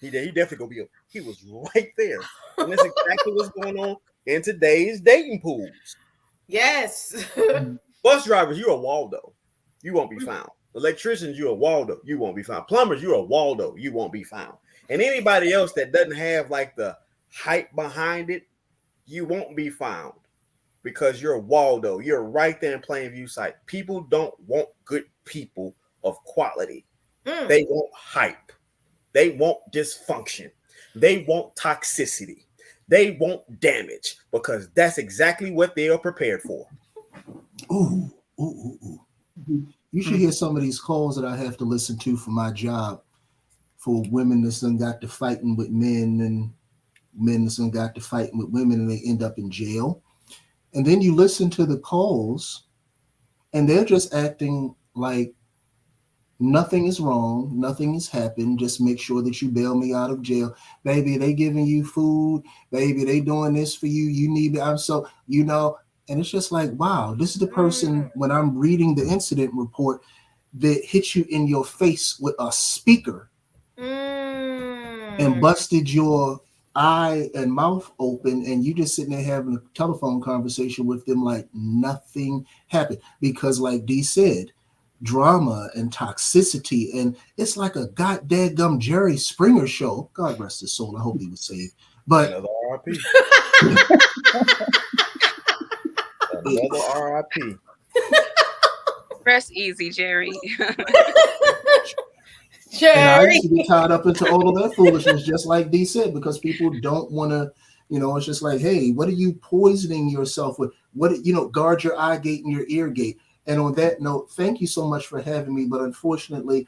he definitely gonna be up. He was right there. And that's exactly what's going on in today's dating pools. Yes. Bus drivers, you're a Waldo. You won't be found. Electricians, you're a Waldo. You won't be found. Plumbers, you're a Waldo. You won't be found. And anybody else that doesn't have like the hype behind it, you won't be found because you're a Waldo. You're right there in plain view sight. People don't want good people of quality. They want hype. They want dysfunction. They want toxicity. They want damage because that's exactly what they are prepared for. Ooh. You should hear some of these calls that I have to listen to for my job for women that's done got to fighting with men and men that's done got to fighting with women and they end up in jail. And then you listen to the calls and they're just acting like nothing is wrong. Nothing has happened. Just make sure that you bail me out of jail. Baby, they giving you food. Baby, they doing this for you. You need me. I'm so, you know, and it's just like, wow, this is the person when I'm reading the incident report that hit you in your face with a speaker and busted your eye and mouth open, and you just sitting there having a telephone conversation with them like nothing happened. Because like Dee said, drama and toxicity, and it's like a goddamn Jerry Springer show. God rest his soul. I hope he was saved. But another RIP. Another RIP. Rest easy, Jerry. And I used to be tied up into all of that foolishness, just like Dee said, because people don't want to, you know, it's just like, hey, what are you poisoning yourself with? What, you know, guard your eye gate and your ear gate. And on that note, thank you so much for having me. But unfortunately,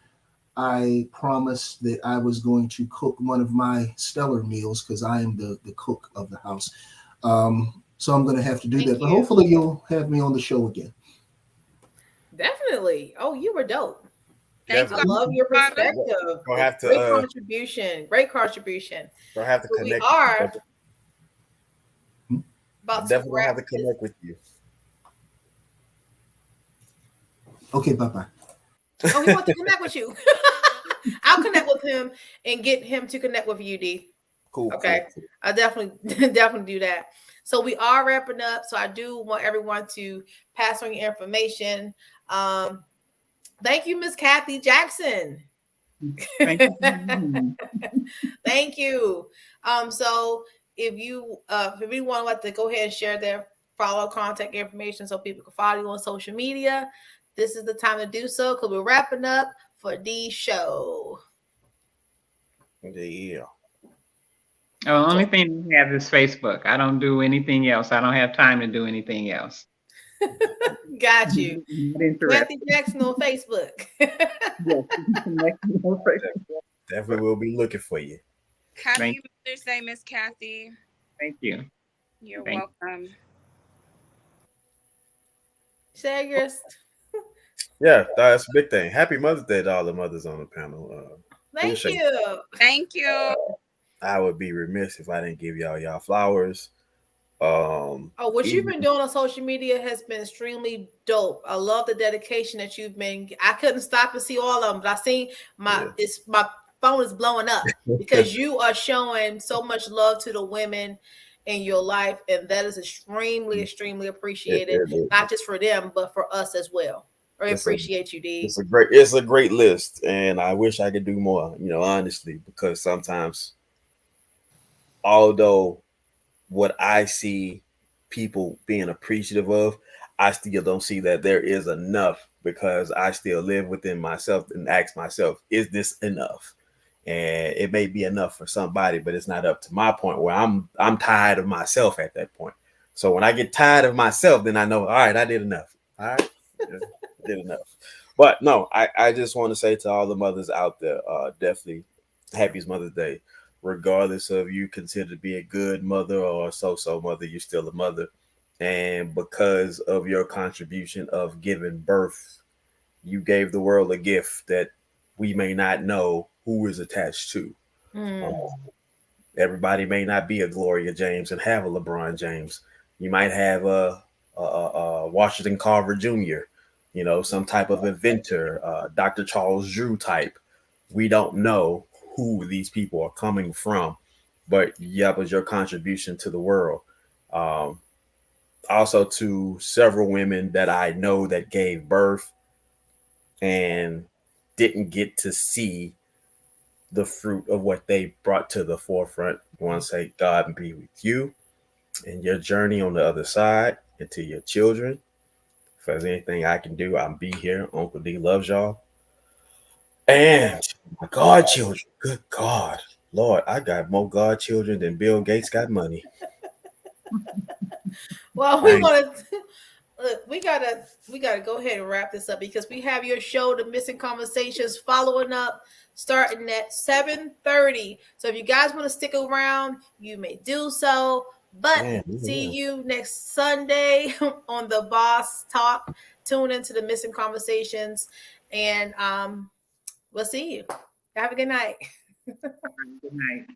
I promised that I was going to cook one of my stellar meals because I am the cook of the house. So I'm going to have to do that. But hopefully you'll have me on the show again. Definitely. Oh, you were dope. Thank I you. love your perspective. Gonna have to Great contribution. Great contribution. gonna have to So we connect. are about to Definitely gonna wrap have to this. connect with you. Okay, bye bye. Oh, he wants to connect with you. I'll connect with him and get him to connect with you, D. Cool. Okay. Cool. I definitely definitely do that. So we are wrapping up. So I do want everyone to pass on your information. Thank you, Miss Kathy Jackson. Thank you. Thank you. So if anyone would like to go ahead and share their follow contact information so people can follow you on social media, this is the time to do so because we're wrapping up for the show. Yeah. The only thing I have is Facebook. I don't do anything else. I don't have time to do anything else. Got you. Not interested. Kathy Jackson on Facebook. Yes, you can connect me on Facebook. Definitely will be looking for you. Happy Thank- Mother's Day, Miss Kathy. Thank you. You're Thank welcome. Share yours. Yeah, that's a big thing. Happy Mother's Day to all the mothers on the panel. Thank appreciate you. Thank you. I would be remiss if I didn't give y'all flowers. Oh, what you've even- been doing on social media has been extremely dope. I love the dedication that you've been. I couldn't stop and see all of them, but I seen my phone is blowing up because you are showing so much love to the women in your life, and that is extremely, extremely appreciated. Not just for them, but for us as well. I appreciate you, D. It's a great list, and I wish I could do more. Honestly, because sometimes, although what I see people being appreciative of, I still don't see that there is enough because I still live within myself and ask myself, is this enough? And it may be enough for somebody, but it's not up to my point where I'm tired of myself at that point. So when I get tired of myself, then I know, all right, I did enough. All right, I did enough. But no, I just want to say to all the mothers out there, definitely happy Mother's Day. Regardless of you consider to be a good mother or a so-so mother, you're still a mother. And because of your contribution of giving birth, you gave the world a gift that we may not know who is attached to. Everybody may not be a Gloria James and have a LeBron James. You might have a Washington Carver Jr., some type of inventor, Dr. Charles Drew type. We don't know who these people are coming from, but that was your contribution to the world. Also to several women that I know that gave birth and didn't get to see the fruit of what they brought to the forefront. I want to say God be with you and your journey on the other side, and to your children. If there's anything I can do, I'll be here. Uncle D loves y'all. And my godchildren, good God, Lord, I got more godchildren than Bill Gates got money. Well, we want to. Look, we gotta go ahead and wrap this up because we have your show, The Missing Conversations, following up, starting at 7:30. So if you guys want to stick around, you may do so. But see you next Sunday on the Boss Talk. Tune into The Missing Conversations, and we'll see you. Have a good night. Good night.